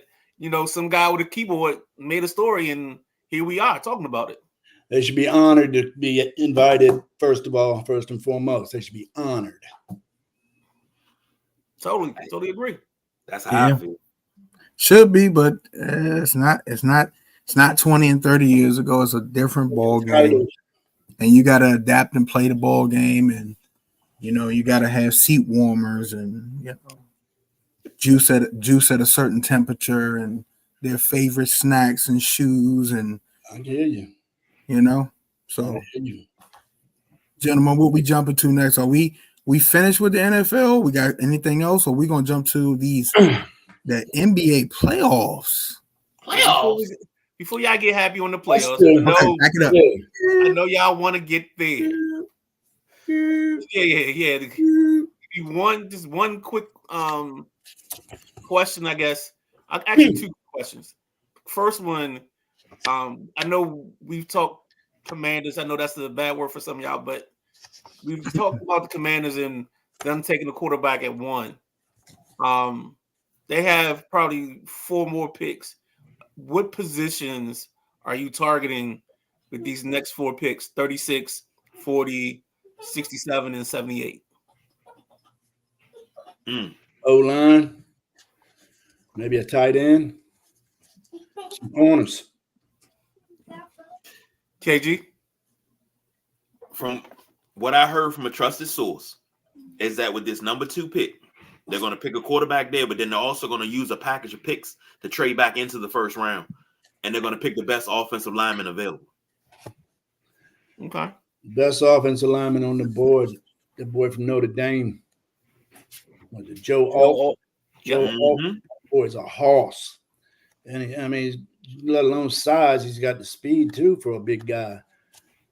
Speaker 3: some guy with a keyboard made a story, and here we are talking about it.
Speaker 2: They should be honored to be invited, first and foremost. They should be honored.
Speaker 3: Totally agree.
Speaker 4: That's how I feel.
Speaker 1: Should be, but it's not. It's not 20 and 30 years ago. It's a different ball game, and you got to adapt and play the ball game, and you got to have seat warmers and juice at a certain temperature, and their favorite snacks and shoes, and
Speaker 2: I hear you.
Speaker 1: So, gentlemen, what we jumping to next? Are we finished with the NFL? We got anything else, or we gonna jump to the NBA playoffs?
Speaker 3: Before y'all get happy on the playoffs,
Speaker 1: Back it up.
Speaker 3: I know y'all want to get there. Yeah. Just one quick question, I guess. Actually, two questions. First one. I know we've talked Commanders. I know that's a bad word for some of y'all, but we've talked about the Commanders and them taking the quarterback at 1. They have probably 4 more picks. What positions are you targeting with these next 4 picks? 36, 40, 67, and 78.
Speaker 2: O-line. Maybe a tight end. Some corners.
Speaker 3: KG?
Speaker 4: From what I heard from a trusted source is that with this number 2 pick, they're going to pick a quarterback there, but then they're also going to use a package of picks to trade back into the first round, and they're going to pick the best offensive lineman available.
Speaker 3: Okay.
Speaker 2: Best offensive lineman on the board, the boy from Notre Dame. Joe Alt. Joe Alt. Boy's a horse. And let alone size, he's got the speed too for a big guy.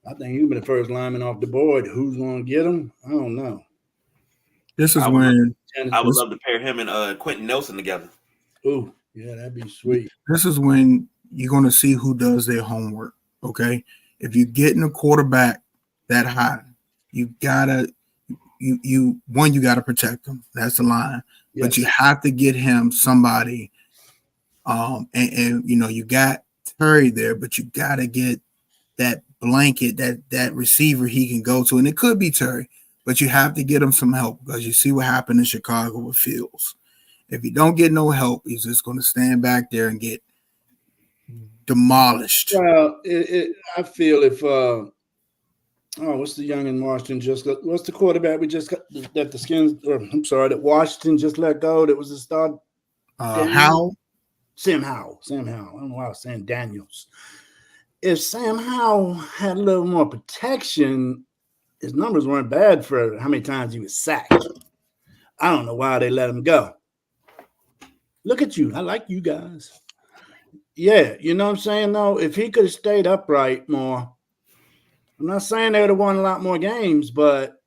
Speaker 2: I think he'll be the first lineman off the board. Who's going to get him? I don't know.
Speaker 1: This is when
Speaker 4: I would love to pair him and Quentin Nelson together.
Speaker 2: Ooh, yeah, that'd be sweet.
Speaker 1: This is when you're going to see who does their homework. Okay, if you're getting a quarterback that high, you gotta protect him. That's the line. Yes. But you have to get him somebody. And you got Terry there, but you got to get that blanket, that receiver he can go to, and it could be Terry, but you have to get him some help because you see what happened in Chicago with Fields. If you don't get no help, he's just going to stand back there and get demolished.
Speaker 2: Well, I feel if what's the young in Washington what's the quarterback we just got that the Skins, or I'm sorry, that Washington just let go? That was the start.
Speaker 1: How?
Speaker 2: Sam Howell. I don't know why I was saying Daniels. If Sam Howell had a little more protection, his numbers weren't bad for how many times he was sacked. I don't know why they let him go. Look at you. I like you guys. Yeah, you know what I'm saying, though? If he could have stayed upright more, I'm not saying they would have won a lot more games, but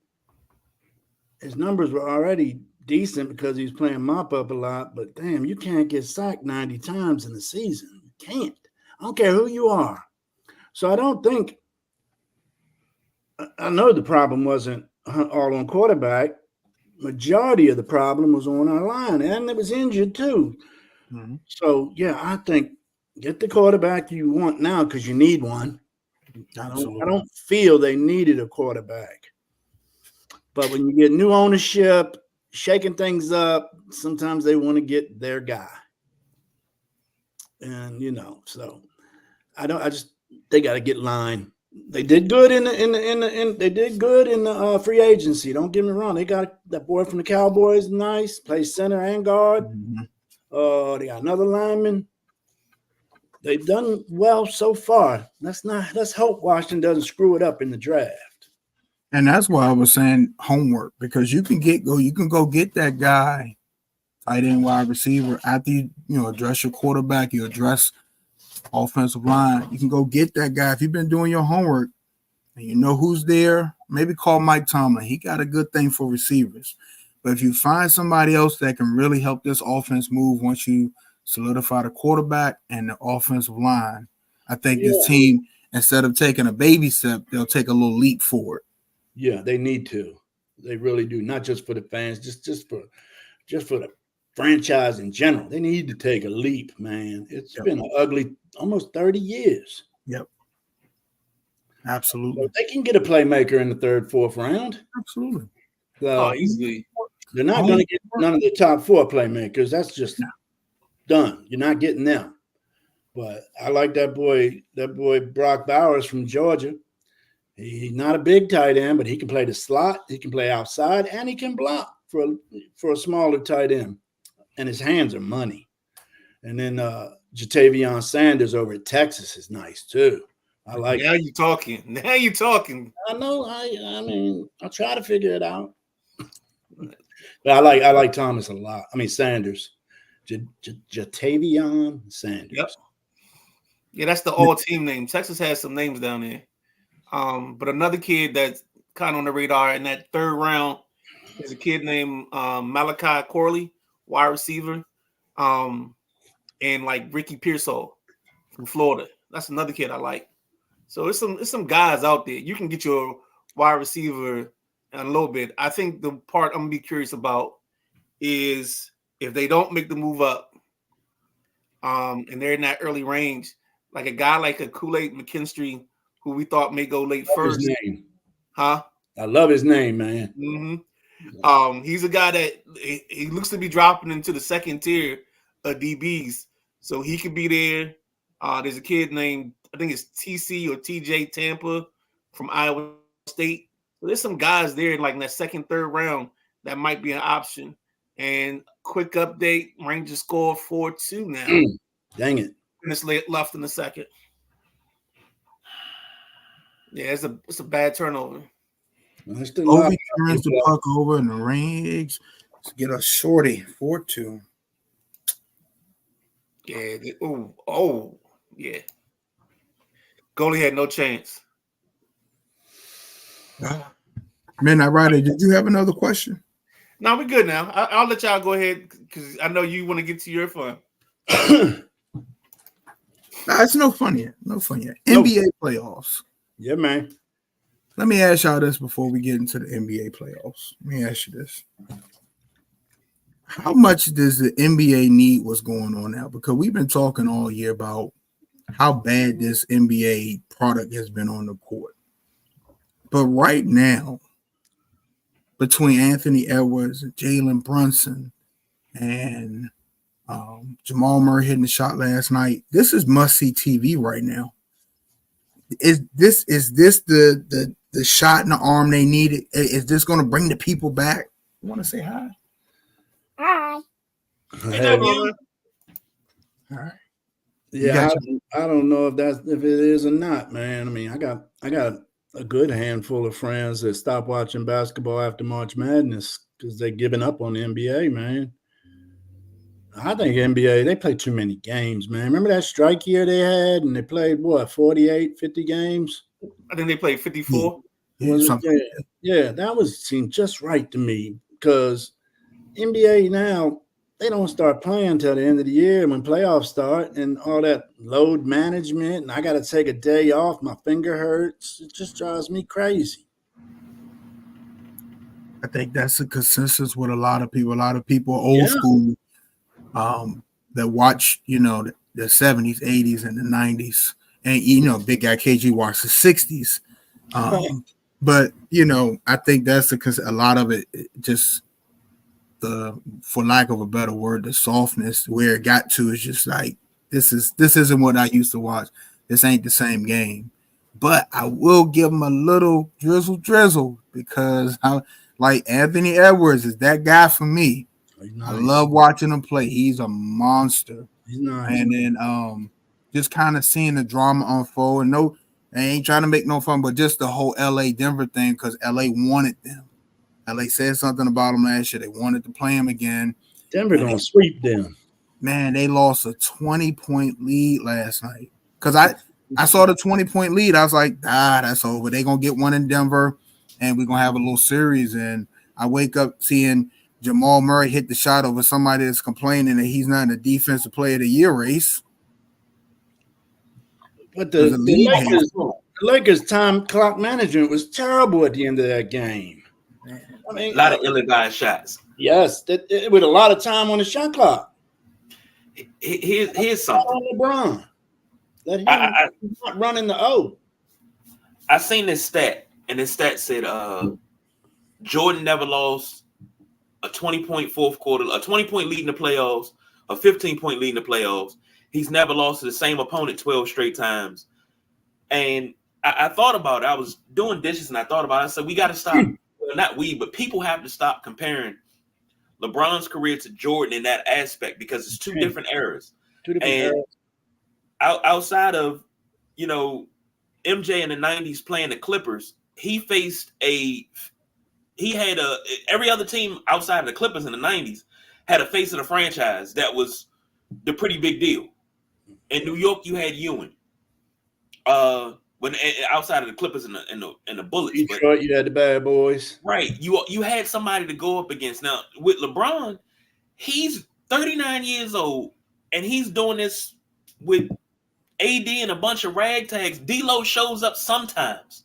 Speaker 2: his numbers were already decent because he was playing mop-up a lot. But, damn, you can't get sacked 90 times in a season. You can't. I don't care who you are. So I don't think – I know the problem wasn't all on quarterback. Majority of the problem was on our line, and it was injured too.
Speaker 1: Mm-hmm.
Speaker 2: So, yeah, I think get the quarterback you want now because you need one. I don't feel they needed a quarterback. But when you get new ownership, shaking things up, sometimes they want to get their guy. And, you know, so they got to get line. They did good in the free agency. Don't get me wrong. They got that boy from the Cowboys, nice, plays center and guard.
Speaker 1: Mm-hmm.
Speaker 2: They got another lineman. They've done well so far. Let's hope Washington doesn't screw it up in the draft.
Speaker 1: And that's why I was saying homework, because you can go get that guy, tight end, wide receiver, after you address your quarterback, you address offensive line. You can go get that guy if you've been doing your homework and you know who's there. Maybe call Mike Tomlin. He got a good thing for receivers. But if you find somebody else that can really help this offense move once you solidify the quarterback and the offensive line, I think this team, instead of taking a baby step, they'll take a little leap forward.
Speaker 2: Yeah, they need to. They really do. Not just for the fans, just for the franchise in general. They need to take a leap, man. It's been an ugly almost 30 years.
Speaker 1: Yep. Absolutely.
Speaker 2: So they can get a playmaker in the third, fourth round.
Speaker 1: Absolutely.
Speaker 2: So
Speaker 3: easily.
Speaker 2: They're not going to get none of the top four playmakers. That's just done. You're not getting them. But I like that boy Brock Bowers from Georgia. He's not a big tight end, but he can play the slot. He can play outside, and he can block for a smaller tight end. And his hands are money. And then Jatavion Sanders over at Texas is nice too. I like.
Speaker 3: Now you're talking.
Speaker 2: I know. I mean, I'll try to figure it out. But I like Thomas a lot. I mean Sanders, Jatavion Sanders.
Speaker 3: Yep. Yeah, that's the all team name. Texas has some names down there. But another kid that's kind of on the radar in that third round is a kid named Malachi Corley, wide receiver, and like Ricky Pearsall from Florida. That's another kid I like. So it's some guys out there. You can get your wide receiver in a little bit. I think the part I'm gonna be curious about is if they don't make the move up, and they're in that early range, like a guy like a Kool-Aid McKinstry, who we thought may go late first.
Speaker 2: His name.
Speaker 3: Huh?
Speaker 2: I love his name, man.
Speaker 3: Mm-hmm. He's a guy that he looks to be dropping into the second tier of DBs, so he could be there. There's a kid named, I think it's TC or TJ Tampa from Iowa State. So there's some guys there in like that second, third round that might be an option. And quick update, Rangers score 4-2 now.
Speaker 2: Dang it.
Speaker 3: Minutes left in the second. Yeah, it's a bad turnover.
Speaker 1: Ovi turns the puck over in the range to get a shorty 4-2.
Speaker 3: Yeah. Yeah. Goalie had no chance.
Speaker 1: Midnight Rider, did you have another question?
Speaker 3: No, we're good now. I'll let y'all go ahead because I know you want to get to your fun.
Speaker 1: Nah, it's no fun yet. No fun yet. NBA playoffs.
Speaker 2: Yeah, man.
Speaker 1: Let me ask y'all this before we get into the NBA playoffs. Let me ask you this. How much does the NBA need what's going on now? Because we've been talking all year about how bad this NBA product has been on the court. But right now, between Anthony Edwards and Jalen Brunson and Jamal Murray hitting the shot last night, this is must-see TV right now. Is this the shot in the arm they needed? Is this going to bring the people back? You want to say hi?
Speaker 5: Hi.
Speaker 2: Hey,
Speaker 1: All right.
Speaker 2: Yeah, I don't know if it is or not, man. I mean, I got a good handful of friends that stopped watching basketball after March Madness because they're giving up on the NBA, man. I think NBA, they play too many games, man. Remember that strike year they had and they played, 48, 50 games?
Speaker 3: I think they played 54.
Speaker 2: Yeah, that seemed just right to me because NBA now, they don't start playing until the end of the year when playoffs start and all that load management. And I got to take a day off. My finger hurts. It just drives me crazy.
Speaker 1: I think that's a consensus with a lot of people. A lot of people old school that watch, the 70s, 80s, and the 90s. And, big guy KG watched the 60s. But, I think that's a lot of it just for lack of a better word, the softness where it got to is just like, this isn't what I used to watch. This ain't the same game. But I will give him a little drizzle because like Anthony Edwards is that guy for me. Nice. I love watching him play. He's a monster.
Speaker 2: He's nice.
Speaker 1: And then just kind of seeing the drama unfold. And no, I ain't trying to make no fun, but just the whole LA Denver thing because LA wanted them. LA said something about him last year. They wanted to play him again.
Speaker 2: Denver gonna sweep them.
Speaker 1: Man, they lost a 20-point lead last night. Because I saw the 20-point lead. I was like, that's over. They're going to get one in Denver, and we're going to have a little series. And I wake up seeing Jamal Murray hit the shot over somebody that's complaining that he's not in the Defensive Player of the Year race.
Speaker 2: But the Lakers' time clock management was terrible at the end of that game.
Speaker 4: I mean, a lot of ill-advised shots.
Speaker 2: Yes, with a lot of time on the shot clock.
Speaker 4: Here's something.
Speaker 2: LeBron. He's not running the O.
Speaker 4: I seen this stat, and this stat said Jordan never lost a 20-point fourth quarter, a 20-point lead in the playoffs, a 15-point lead in the playoffs. He's never lost to the same opponent 12 straight times. And I thought about it. I was doing dishes, and I thought about it. I said, we got to stop. Well, not we, but people have to stop comparing LeBron's career to Jordan in that aspect because it's two different eras. Outside of, MJ in the 90s playing the Clippers, every other team outside of the Clippers in the 90s had a face of the franchise that was the pretty big deal. In New York, you had Ewing. When outside of the Clippers and the Bullets,
Speaker 2: Detroit, you had the Bad Boys,
Speaker 4: right? You had somebody to go up against. Now with LeBron, he's 39 years old and he's doing this with AD and a bunch of ragtags. D'Lo shows up sometimes.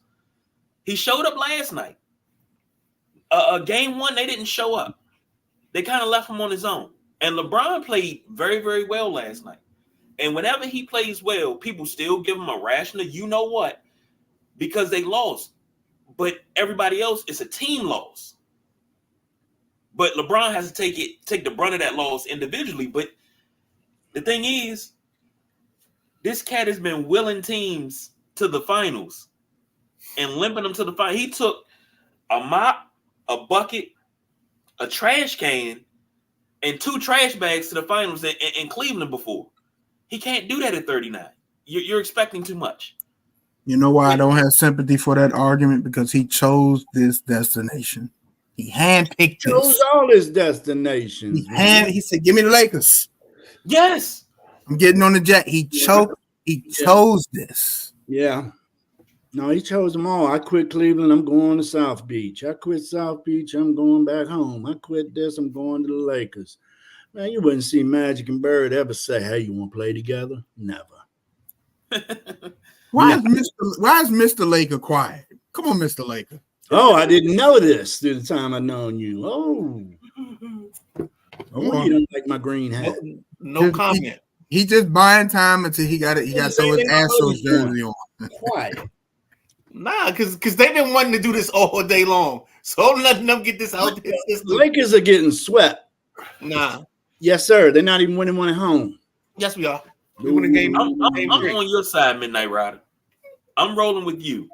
Speaker 4: He showed up last night. Game one, they didn't show up. They kind of left him on his own. And LeBron played very, very well last night. And whenever he plays well, people still give him a rational, you know what, because they lost. But everybody else, it's a team loss. But LeBron has to take the brunt of that loss individually. But the thing is, this cat has been willing teams to the finals and limping them to the final. He took a mop, a bucket, a trash can, and 2 trash bags to the finals in Cleveland before. He can't do that at 39. You're expecting too much.
Speaker 1: You know why I don't have sympathy for that argument? Because he chose this destination. He handpicked this.
Speaker 2: Chose all his destinations.
Speaker 1: He said, "Give me the Lakers."
Speaker 4: Yes.
Speaker 1: I'm getting on the jet. He chose this.
Speaker 2: Yeah. No, he chose them all. I quit Cleveland. I'm going to South Beach. I quit South Beach. I'm going back home. I quit this. I'm going to the Lakers. Man, you wouldn't see Magic and Bird ever say, "Hey, you want to play together?" Never.
Speaker 1: Why is Mr. Laker quiet? Come on, Mr. Laker.
Speaker 2: Oh, I didn't know this through the time I've known you. Oh, you don't like my green hat.
Speaker 3: No comment.
Speaker 1: He just buying time until he got his Astros jersey on.
Speaker 2: Quiet.
Speaker 3: Nah, because they've been wanting to do this all day long. So I'm letting them get this out.
Speaker 2: The Lakers are getting swept.
Speaker 3: Nah.
Speaker 2: Yes, sir. They're not even winning one at home.
Speaker 3: Yes, we are. We win a game.
Speaker 4: I'm on your side, Midnight Rider. I'm rolling with you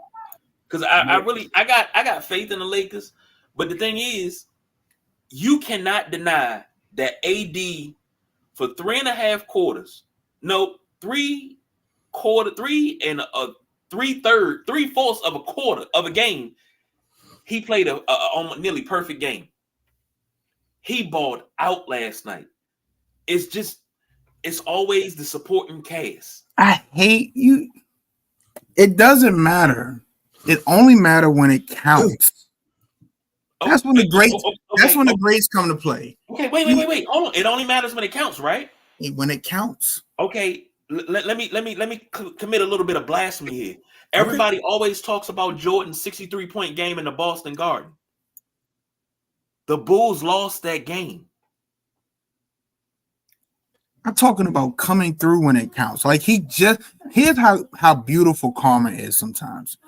Speaker 4: because I got faith in the Lakers. But the thing is, you cannot deny that AD for 3.5 quarters No, 3 and a 3/4 of a quarter of a game. He played a almost nearly perfect game. He balled out last night. It's always the supporting cast.
Speaker 1: I hate you. It doesn't matter. It only matters when it counts. That's when the greats. That's when the greats come to play.
Speaker 4: Okay, wait. Hold on. It only matters when it counts, right?
Speaker 1: When it counts.
Speaker 4: Okay. Let me commit a little bit of blasphemy here. Everybody always talks about Jordan's 63-point game in the Boston Garden. The Bulls lost that game.
Speaker 1: I'm talking about coming through when it counts. Like here's how beautiful karma is sometimes.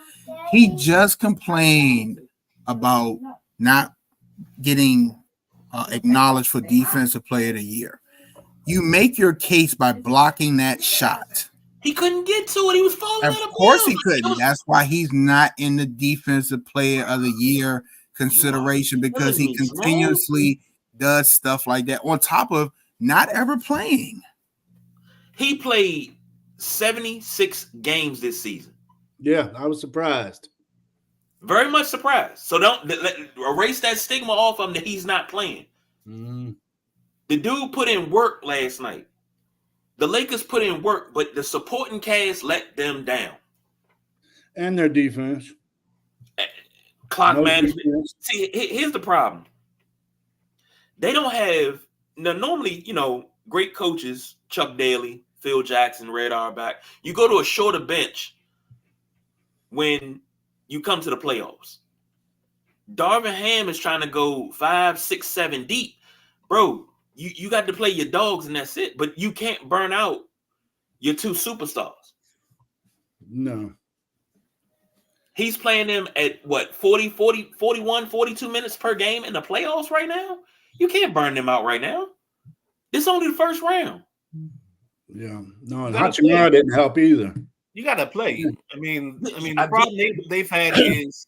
Speaker 1: He just complained about not getting acknowledged for Defensive Player of the Year. You make your case by blocking that shot.
Speaker 4: He couldn't get to it. He was falling out of bounds.
Speaker 1: Of course he couldn't. That's why he's not in the Defensive Player of the Year consideration, because he continuously does stuff like that on top of not ever playing.
Speaker 4: He played 76 games this season.
Speaker 2: Yeah, I was surprised.
Speaker 4: Very much surprised. So don't erase that stigma off him that he's not playing.
Speaker 2: Mm.
Speaker 4: The dude put in work last night. The Lakers put in work, but the supporting cast let them down.
Speaker 2: And their defense.
Speaker 4: Clock management. Defense. See, here's the problem. They don't have normally, great coaches, Chuck Daly, Phil Jackson, Red Auerbach. You go to a shorter bench when you come to the playoffs. Darvin Ham is trying to go 5, 6, 7 deep. Bro, you got to play your dogs and that's it. But you can't burn out your two superstars.
Speaker 2: No.
Speaker 4: He's playing them at 40, 41, 42 minutes per game in the playoffs right now? You can't burn them out right now. This is only the first round.
Speaker 2: Yeah. No, and Hachimura didn't help either.
Speaker 3: You got to play. I mean, the problem they've had is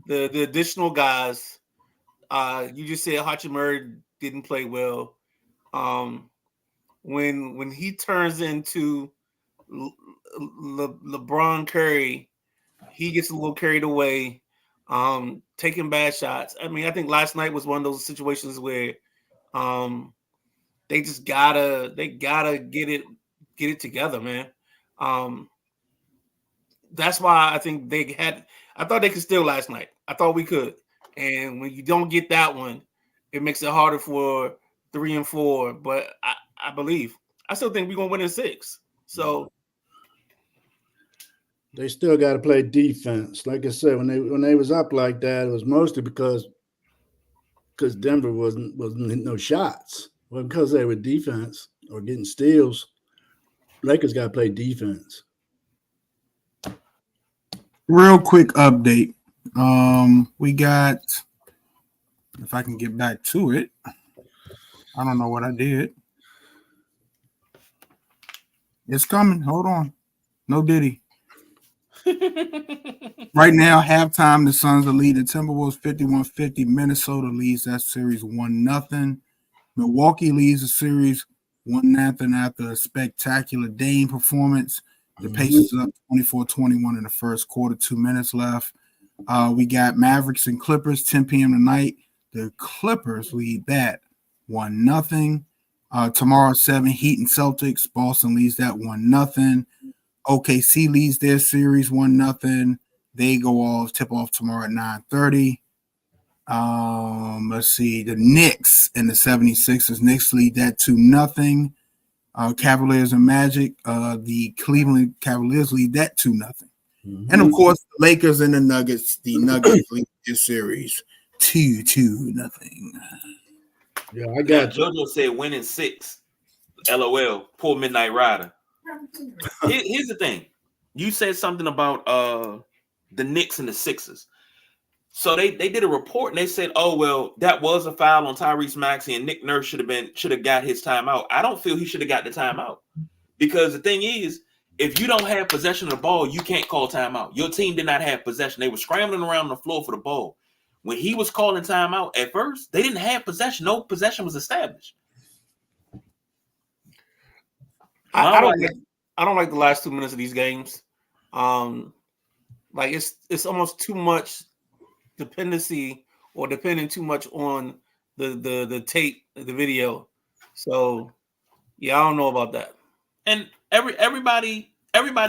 Speaker 3: the additional guys. You just said Hachimura didn't play well. When he turns into LeBron Curry, he gets a little carried away, taking bad shots. I mean, I think last night was one of those situations where they just gotta get it together, man. That's why I think I thought they could steal last night. I thought we could. And when you don't get that one, it makes it harder for 3 and 4. But I still think we're gonna win in 6. So
Speaker 2: they still got to play defense. Like I said, when they was up like that, it was mostly because Denver wasn't hitting no shots. Well, because they were defense or getting steals. Lakers got to play defense.
Speaker 1: Real quick update. We got, if I can get back to it, I don't know what I did. It's coming. Hold on. No Diddy. Right now, halftime, the Suns are leading Timberwolves 51-50. Minnesota leads that series 1-0. Milwaukee leads the series 1-0 after a spectacular Dame performance. The Pacers up 24-21 in the first quarter, 2 minutes left. We got Mavericks and Clippers, 10 p.m. tonight. The Clippers lead that 1-0. Tomorrow, 7, Heat and Celtics. Boston leads that 1-0. OKC leads their series 1-0. They go off, tip off tomorrow at 9:30. Let's see. The Knicks and the 76ers. Knicks lead that 2-0. Cavaliers and Magic. The Cleveland Cavaliers lead that 2-0. Mm-hmm. And of course, the Lakers and the Nuggets. The Nuggets lead this series 2-0.
Speaker 2: Yeah, I got you.
Speaker 4: JoJo said win in 6. LOL. Poor Midnight Rider. Here's the thing. You said something about the Knicks and the Sixers. So they did a report and they said, oh, well, that was a foul on Tyrese Maxey and Nick Nurse should have got his timeout. I don't feel he should have got the timeout, because the thing is, if you don't have possession of the ball, you can't call timeout. Your team did not have possession. They were scrambling around the floor for the ball. When he was calling timeout at first, they didn't have possession. No possession was established.
Speaker 3: I don't like the last 2 minutes of these games. Like it's almost too much dependency or depending too much on the tape, the video. So yeah, I don't know about that.
Speaker 4: And everybody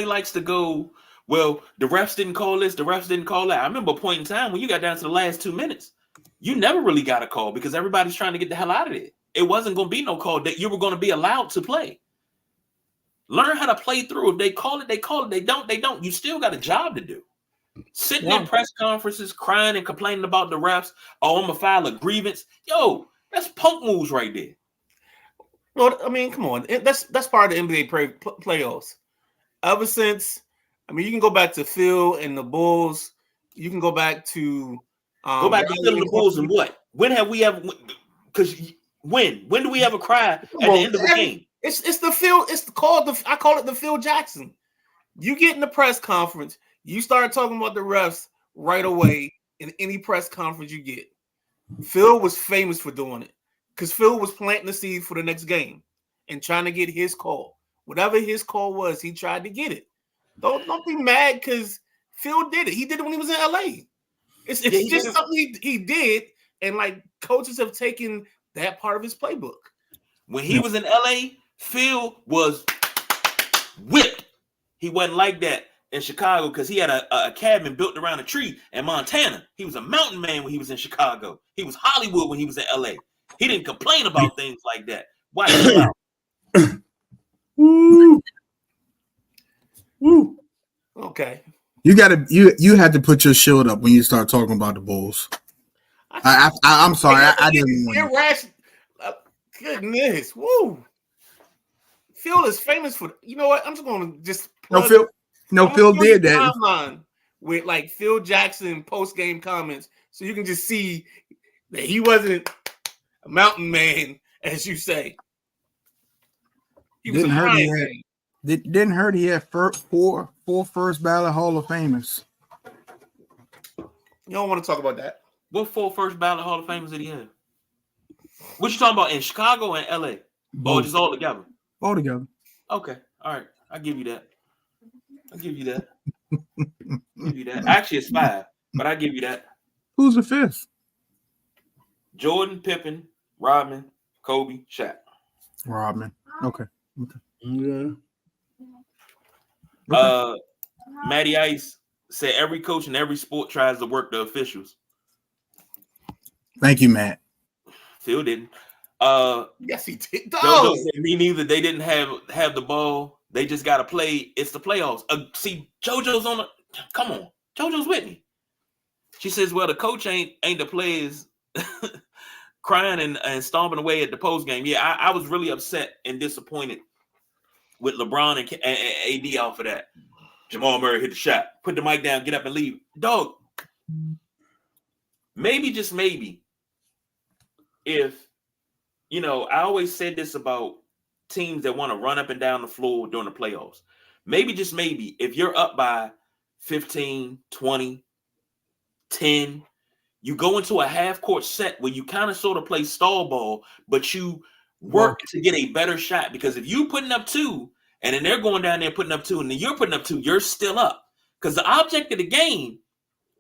Speaker 4: likes to go, well, the refs didn't call this, the refs didn't call that. I remember a point in time when you got down to the last 2 minutes, you never really got a call because everybody's trying to get the hell out of there. It wasn't going to be no call that you were going to be allowed to play. Learn how to play through. If they call it, they call it. They don't. You still got a job to do. Sitting in press conferences, crying and complaining about the refs. Oh, I'm going to file a grievance. Yo, that's punk moves right there.
Speaker 3: Well, I mean, come on. That's part of the NBA playoffs. Ever since, I mean, you can go back to Phil and the Bulls. You can go back to
Speaker 4: Phil and the Bulls and what? When have we ever? Because when do we ever cry at the end of the game?
Speaker 3: It's the Phil. I call it the Phil Jackson. You get in the press conference, you start talking about the refs right away in any press conference you get. Phil was famous for doing it because Phil was planting the seed for the next game and trying to get his call. Whatever his call was, he tried to get it. Don't be mad because Phil did it. He did it when he was in LA. It's just something he did, and like coaches have taken that part of his playbook.
Speaker 4: When he was in LA, Phil was whipped. He wasn't like that in Chicago because he had a cabin built around a tree in Montana. He was a mountain man when he was in Chicago. He was Hollywood when he was in LA. He didn't complain about things like that. Why?
Speaker 2: Woo. Woo.
Speaker 3: Okay.
Speaker 1: You had to put your shield up when you start talking about the Bulls. I'm sorry. I didn't want
Speaker 3: to. Goodness. Woo. Phil is famous for, you know what? I'm just going to just
Speaker 1: Phil did that.
Speaker 3: Timeline with like Phil Jackson post-game comments so you can just see that he wasn't a mountain man, as you say. He was
Speaker 1: Didn't hurt he had four first ballot Hall of Famers.
Speaker 3: You don't want to talk about that.
Speaker 4: What 4 first ballot Hall of Famers did he have? What you talking about in Chicago and LA? Both. Or just all together?
Speaker 1: All together.
Speaker 4: Okay. All right. I'll give you that. Actually, it's 5, but I give you that.
Speaker 1: Who's the 5th?
Speaker 4: Jordan, Pippen, Rodman, Kobe, Shaq.
Speaker 1: Rodman. Okay.
Speaker 2: Yeah.
Speaker 4: Matty Ice said every coach in every sport tries to work the officials.
Speaker 1: Thank you, Matt.
Speaker 4: Phil didn't.
Speaker 3: Yes, he did.
Speaker 4: JoJo said, me neither. They didn't have the ball. They just got to play. It's the playoffs. See, JoJo's on the. Come on, JoJo's with me. She says, "Well, the coach ain't the players crying and stomping away at the post game." Yeah, I was really upset and disappointed with LeBron and AD off of that. Jamal Murray hit the shot, put the mic down, get up and leave. Dog. Maybe, just maybe, if, I always said this about teams that want to run up and down the floor during the playoffs. Maybe, just maybe, if you're up by 15, 20, 10, you go into a half-court set where you kind of sort of play stall ball, but you work to get a better shot. Because if you're putting up 2, and then they're going down there putting up 2, and then you're putting up 2, you're still up. Because the object of the game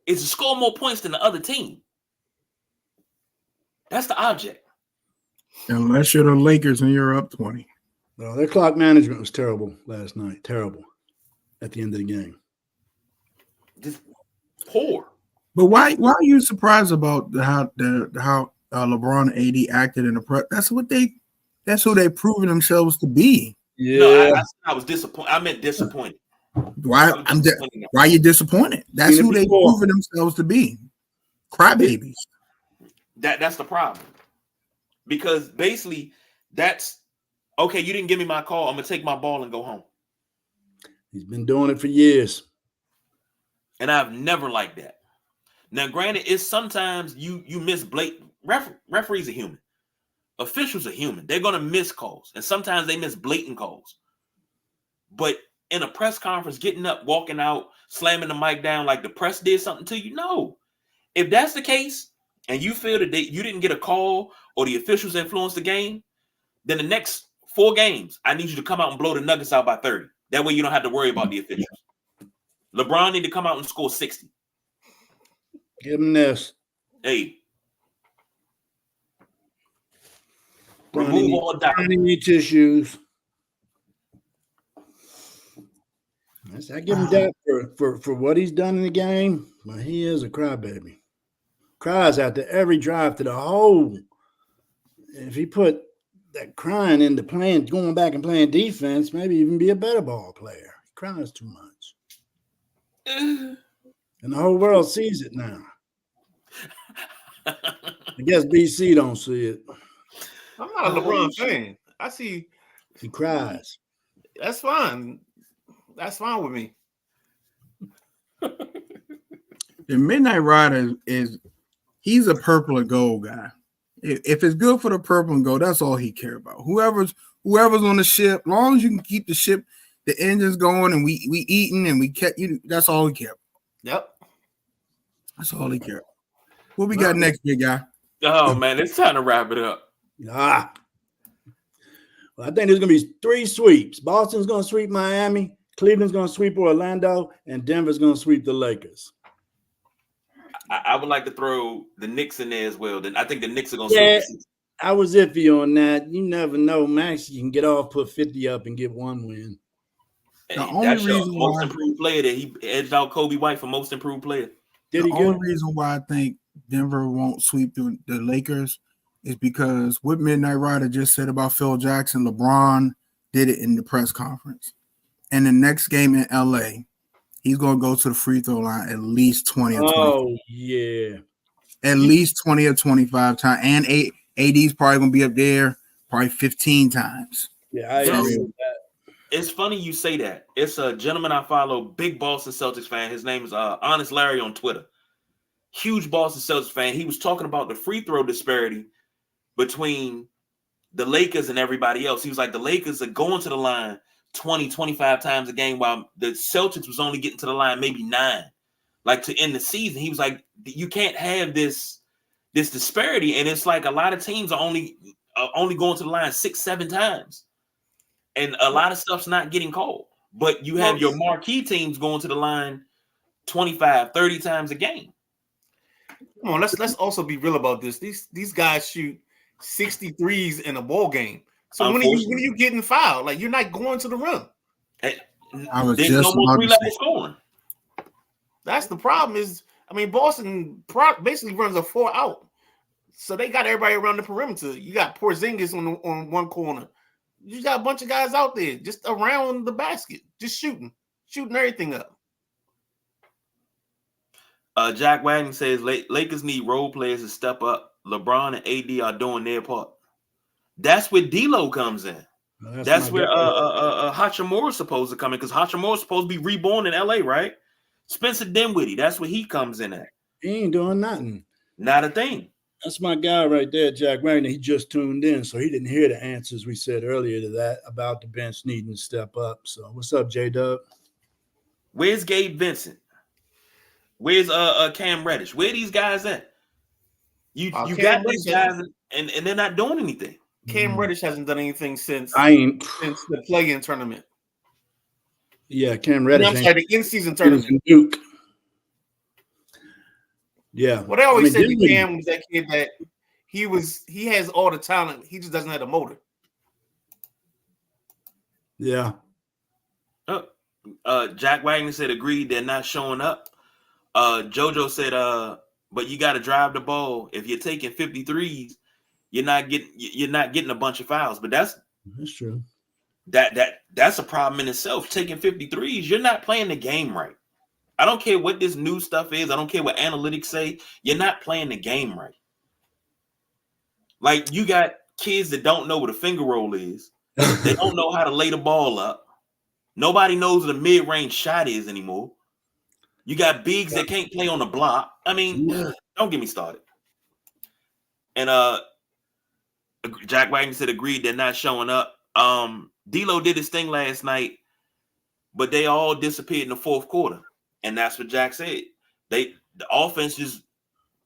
Speaker 4: is to score more points than the other team. That's the object.
Speaker 1: Unless you're the Lakers and you're up 20.
Speaker 2: Well, their clock management was terrible last night. Terrible at the end of the game.
Speaker 4: Just poor.
Speaker 1: But why are you surprised about how LeBron and AD acted in the press? That's who they've proven themselves to be.
Speaker 2: Yeah,
Speaker 4: no, I was disappointed. I meant disappointed.
Speaker 1: Why are you disappointed? That's who they've proven themselves to be. Crybabies.
Speaker 4: That's the problem. Because basically, that's okay. You didn't give me my call. I'm gonna take my ball and go home.
Speaker 2: He's been doing it for years,
Speaker 4: and I've never liked that. Now, granted, it's sometimes you miss blatant. Referees are human. Officials are human. They're gonna miss calls, and sometimes they miss blatant calls. But in a press conference, getting up, walking out, slamming the mic down like the press did something to you, no. If that's the case, and you feel that you didn't get a call or the officials influenced the game, then the next 4 games. I need you to come out and blow the Nuggets out by 30. That way you don't have to worry about the officials. LeBron need to come out and score 60.
Speaker 2: Give him this.
Speaker 4: Hey. Remove all doubt.
Speaker 2: Your tissues. I give him that for what he's done in the game, but he is a crybaby. Cries after every drive to the hole. If he put that crying into going back and playing defense, maybe even be a better ball player. He cries too much. And the whole world sees it now. I guess BC don't see it.
Speaker 3: I'm not a LeBron fan. I see.
Speaker 2: He cries.
Speaker 3: That's fine. That's fine with me.
Speaker 1: The Midnight Rider he's a purple and gold guy. If it's good for the purple and gold, that's all he care about. Whoever's on the ship, as long as you can keep the ship, the engines going, and we eating and we kept you. That's all he care about.
Speaker 3: Yep.
Speaker 1: That's all he care about. What we got next, big guy?
Speaker 4: Oh man, it's time to wrap it up.
Speaker 2: Well, I think there's gonna be 3 sweeps. Boston's gonna sweep Miami, Cleveland's gonna sweep Orlando, and Denver's gonna sweep the Lakers.
Speaker 4: I would like to throw the Knicks in there as well. Then I think the Knicks are gonna sweep.
Speaker 2: I was iffy on that. You never know. Max, you can get off, put 50 up, and get 1 win.
Speaker 4: Hey, that's your most improved player that he edged out Kobe White for most improved player.
Speaker 1: The only reason why I think Denver won't sweep the Lakers is because what Midnight Rider just said about Phil Jackson, LeBron did it in the press conference. And the next game in LA, he's going to go to the free throw line at least 20 or 25.
Speaker 2: Oh, yeah.
Speaker 1: At least 20 or 25 times. And AD's probably going to be up there probably 15 times.
Speaker 2: Yeah, I agree with that.
Speaker 4: It's funny you say that. It's a gentleman I follow, big Boston Celtics fan. His name is Honest Larry on Twitter. Huge Boston Celtics fan. He was talking about the free throw disparity between the Lakers and everybody else. He was like, the Lakers are going to the line 20, 25 times a game, while the Celtics was only getting to the line maybe 9, like to end the season. He was like, you can't have this disparity. And it's like a lot of teams are only going to the line 6, 7 times. And a lot of stuff's not getting called. But you have your marquee teams going to the line 25, 30 times a game.
Speaker 3: Come on, let's also be real about this. These guys shoot 63s in a ball game. So when are you getting fouled? Like, you're not going to the rim.
Speaker 1: There's no more
Speaker 4: 3-level scoring.
Speaker 3: That's the problem. Boston basically runs a 4 out. So they got everybody around the perimeter. You got Porzingis on one corner. You got a bunch of guys out there just around the basket, just shooting everything up.
Speaker 4: Jack Wagner says Lakers need role players to step up. LeBron and AD are doing their part. That's where D'Lo comes in. That's where Hachimura's supposed to come in, because Hachimura's supposed to be reborn in LA, right? Spencer Dinwiddie, that's where he comes in at.
Speaker 2: He ain't doing nothing.
Speaker 4: Not a thing.
Speaker 2: That's my guy right there, Jack Wagner. He just tuned in, so he didn't hear the answers we said earlier to that about the bench needing to step up. So what's up, J-Dub?
Speaker 4: Where's Gabe Vincent? Where's Cam Reddish? Where are these guys at? You got these guys and they're not doing anything.
Speaker 3: Cam Reddish hasn't done anything since the play-in tournament.
Speaker 2: Yeah, Cam Reddish.
Speaker 3: I'm sorry, the in-season tournament.
Speaker 2: Duke. Yeah.
Speaker 3: What I always said to Cam was that kid that he has all the talent, he just doesn't have the motor.
Speaker 2: Yeah.
Speaker 4: Jack Wagner said agreed, they're not showing up. JoJo said but you got to drive the ball. If you're taking 53s, you're not getting a bunch of fouls. But that's
Speaker 2: true.
Speaker 4: That's a problem in itself. Taking 53s, you're not playing the game right. I don't care what this new stuff is. I don't care what analytics say. You're not playing the game right. Like, you got kids that don't know what a finger roll is. They don't know how to lay the ball up. Nobody knows what a mid-range shot is anymore. You got bigs that can't play on the block. I mean, don't get me started. And Jack Wagner said agreed, they're not showing up. D'Lo did his thing last night, but they all disappeared in the fourth quarter. And that's what Jack said. The offense just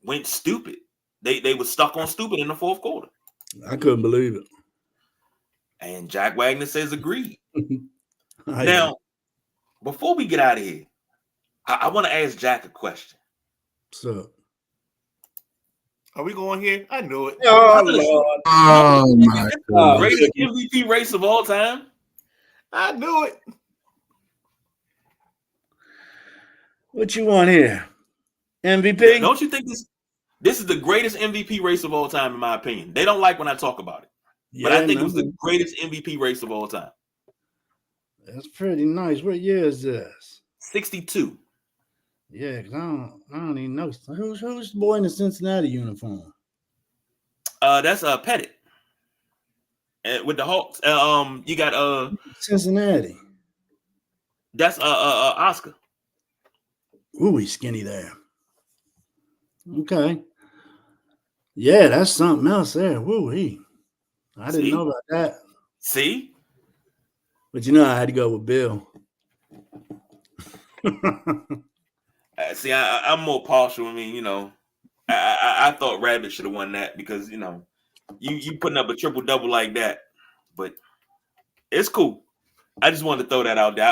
Speaker 4: went stupid. They were stuck on stupid in the fourth quarter.
Speaker 2: I couldn't believe it.
Speaker 4: And Jack Wagner says agreed.
Speaker 2: I
Speaker 4: Now, before we get out of here, I want to ask Jack a question.
Speaker 2: So,
Speaker 3: Are we going here? I knew it.
Speaker 2: oh Lord,
Speaker 1: Oh my God.
Speaker 4: Greatest MVP race of all time.
Speaker 3: I knew it.
Speaker 2: what you want here? MVP?
Speaker 4: Don't you think this is the greatest MVP race of all time, in my opinion? They don't like when I talk about it. But I think it was the greatest MVP race of all time.
Speaker 2: That's pretty nice. What year is this?
Speaker 4: 62.
Speaker 2: Yeah, because I don't even know. Who's the boy in the Cincinnati uniform?
Speaker 4: That's Pettit. With the Hawks. You got
Speaker 2: Cincinnati.
Speaker 4: that's Oscar.
Speaker 2: Ooh, he's skinny there. Okay. Yeah, that's something else there. Woo, I didn't know about that.
Speaker 4: See?
Speaker 2: But you know, I had to go with Bill.
Speaker 4: See, I'm more partial. I mean, you know, I thought Rabbit should have won that because, you know, you putting up a triple-double like that. But it's cool. I just wanted to throw that out there.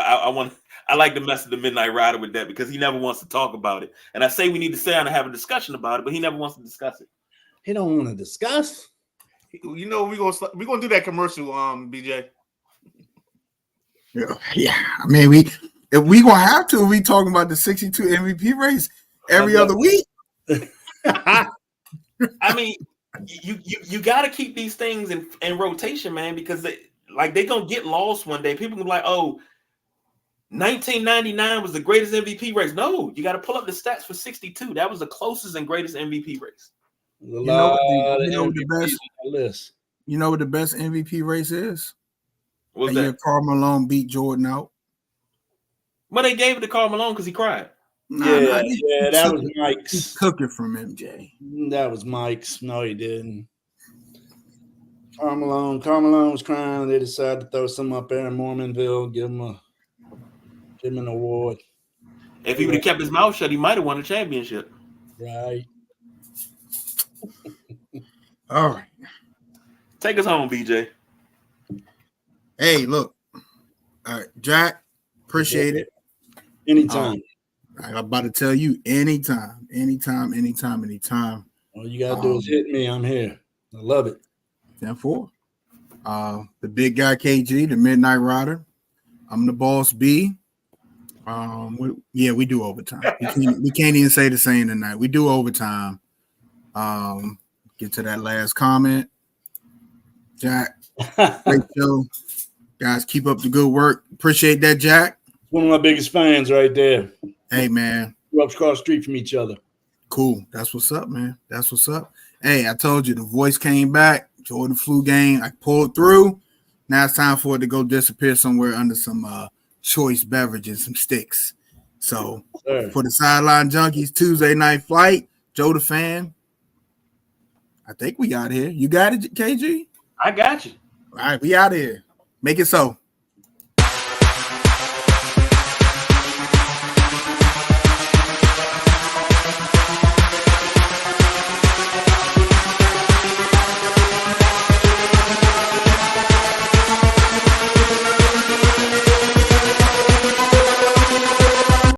Speaker 4: I like to mess with the Midnight Rider with that because he never wants to talk about it. And I say we need to sit down and have a discussion about it, but he never wants to discuss it.
Speaker 2: He don't want to discuss.
Speaker 3: You know, we're gonna do that commercial, BJ.
Speaker 1: Yeah. I mean, if we gonna have to, we talking about the 62 MVP race every other week.
Speaker 4: I mean, you got to keep these things in rotation, man, because they're gonna get lost one day. People can be like, "Oh, 1999 was the greatest MVP race." No, you got to pull up the stats for 62. That was the closest and greatest MVP race.
Speaker 1: You know what the best MVP race is?
Speaker 4: What's
Speaker 1: that
Speaker 4: that?
Speaker 1: year Karl Malone beat Jordan out.
Speaker 4: Well, they gave it to Karl Malone because he cried.
Speaker 2: That was Mike's.
Speaker 1: He took it from MJ.
Speaker 2: That was Mike's. No, he didn't. Karl Malone was crying. They decided to throw some up there in Mormonville, give him an award.
Speaker 4: If he would have kept his mouth shut, he might have won the championship.
Speaker 2: Right.
Speaker 1: All right.
Speaker 4: Take us home, BJ.
Speaker 1: Hey, look. All right, Jack, appreciate it.
Speaker 2: Anytime.
Speaker 1: I'm about to tell you, anytime.
Speaker 2: All you gotta do is hit me. I'm here. I love it.
Speaker 1: 10-4. The big guy KG, the Midnight Rider. I'm the boss B. We do overtime. We can't even say the same tonight. We do overtime. Get to that last comment. Jack, great show. Guys, keep up the good work. Appreciate that, Jack.
Speaker 2: One of my biggest fans right there.
Speaker 1: Hey, man.
Speaker 2: We're up across the street from each other.
Speaker 1: Cool. That's what's up, man. That's what's up. Hey, I told you the voice came back. Jordan flu game. I pulled through. Now it's time for it to go disappear somewhere under some choice beverages, some sticks. So for the Sideline Junkies Tuesday night flight, Joe the fan. I think we got here. You got it, KG?
Speaker 4: I got you.
Speaker 1: All right, we out of here. Make it so.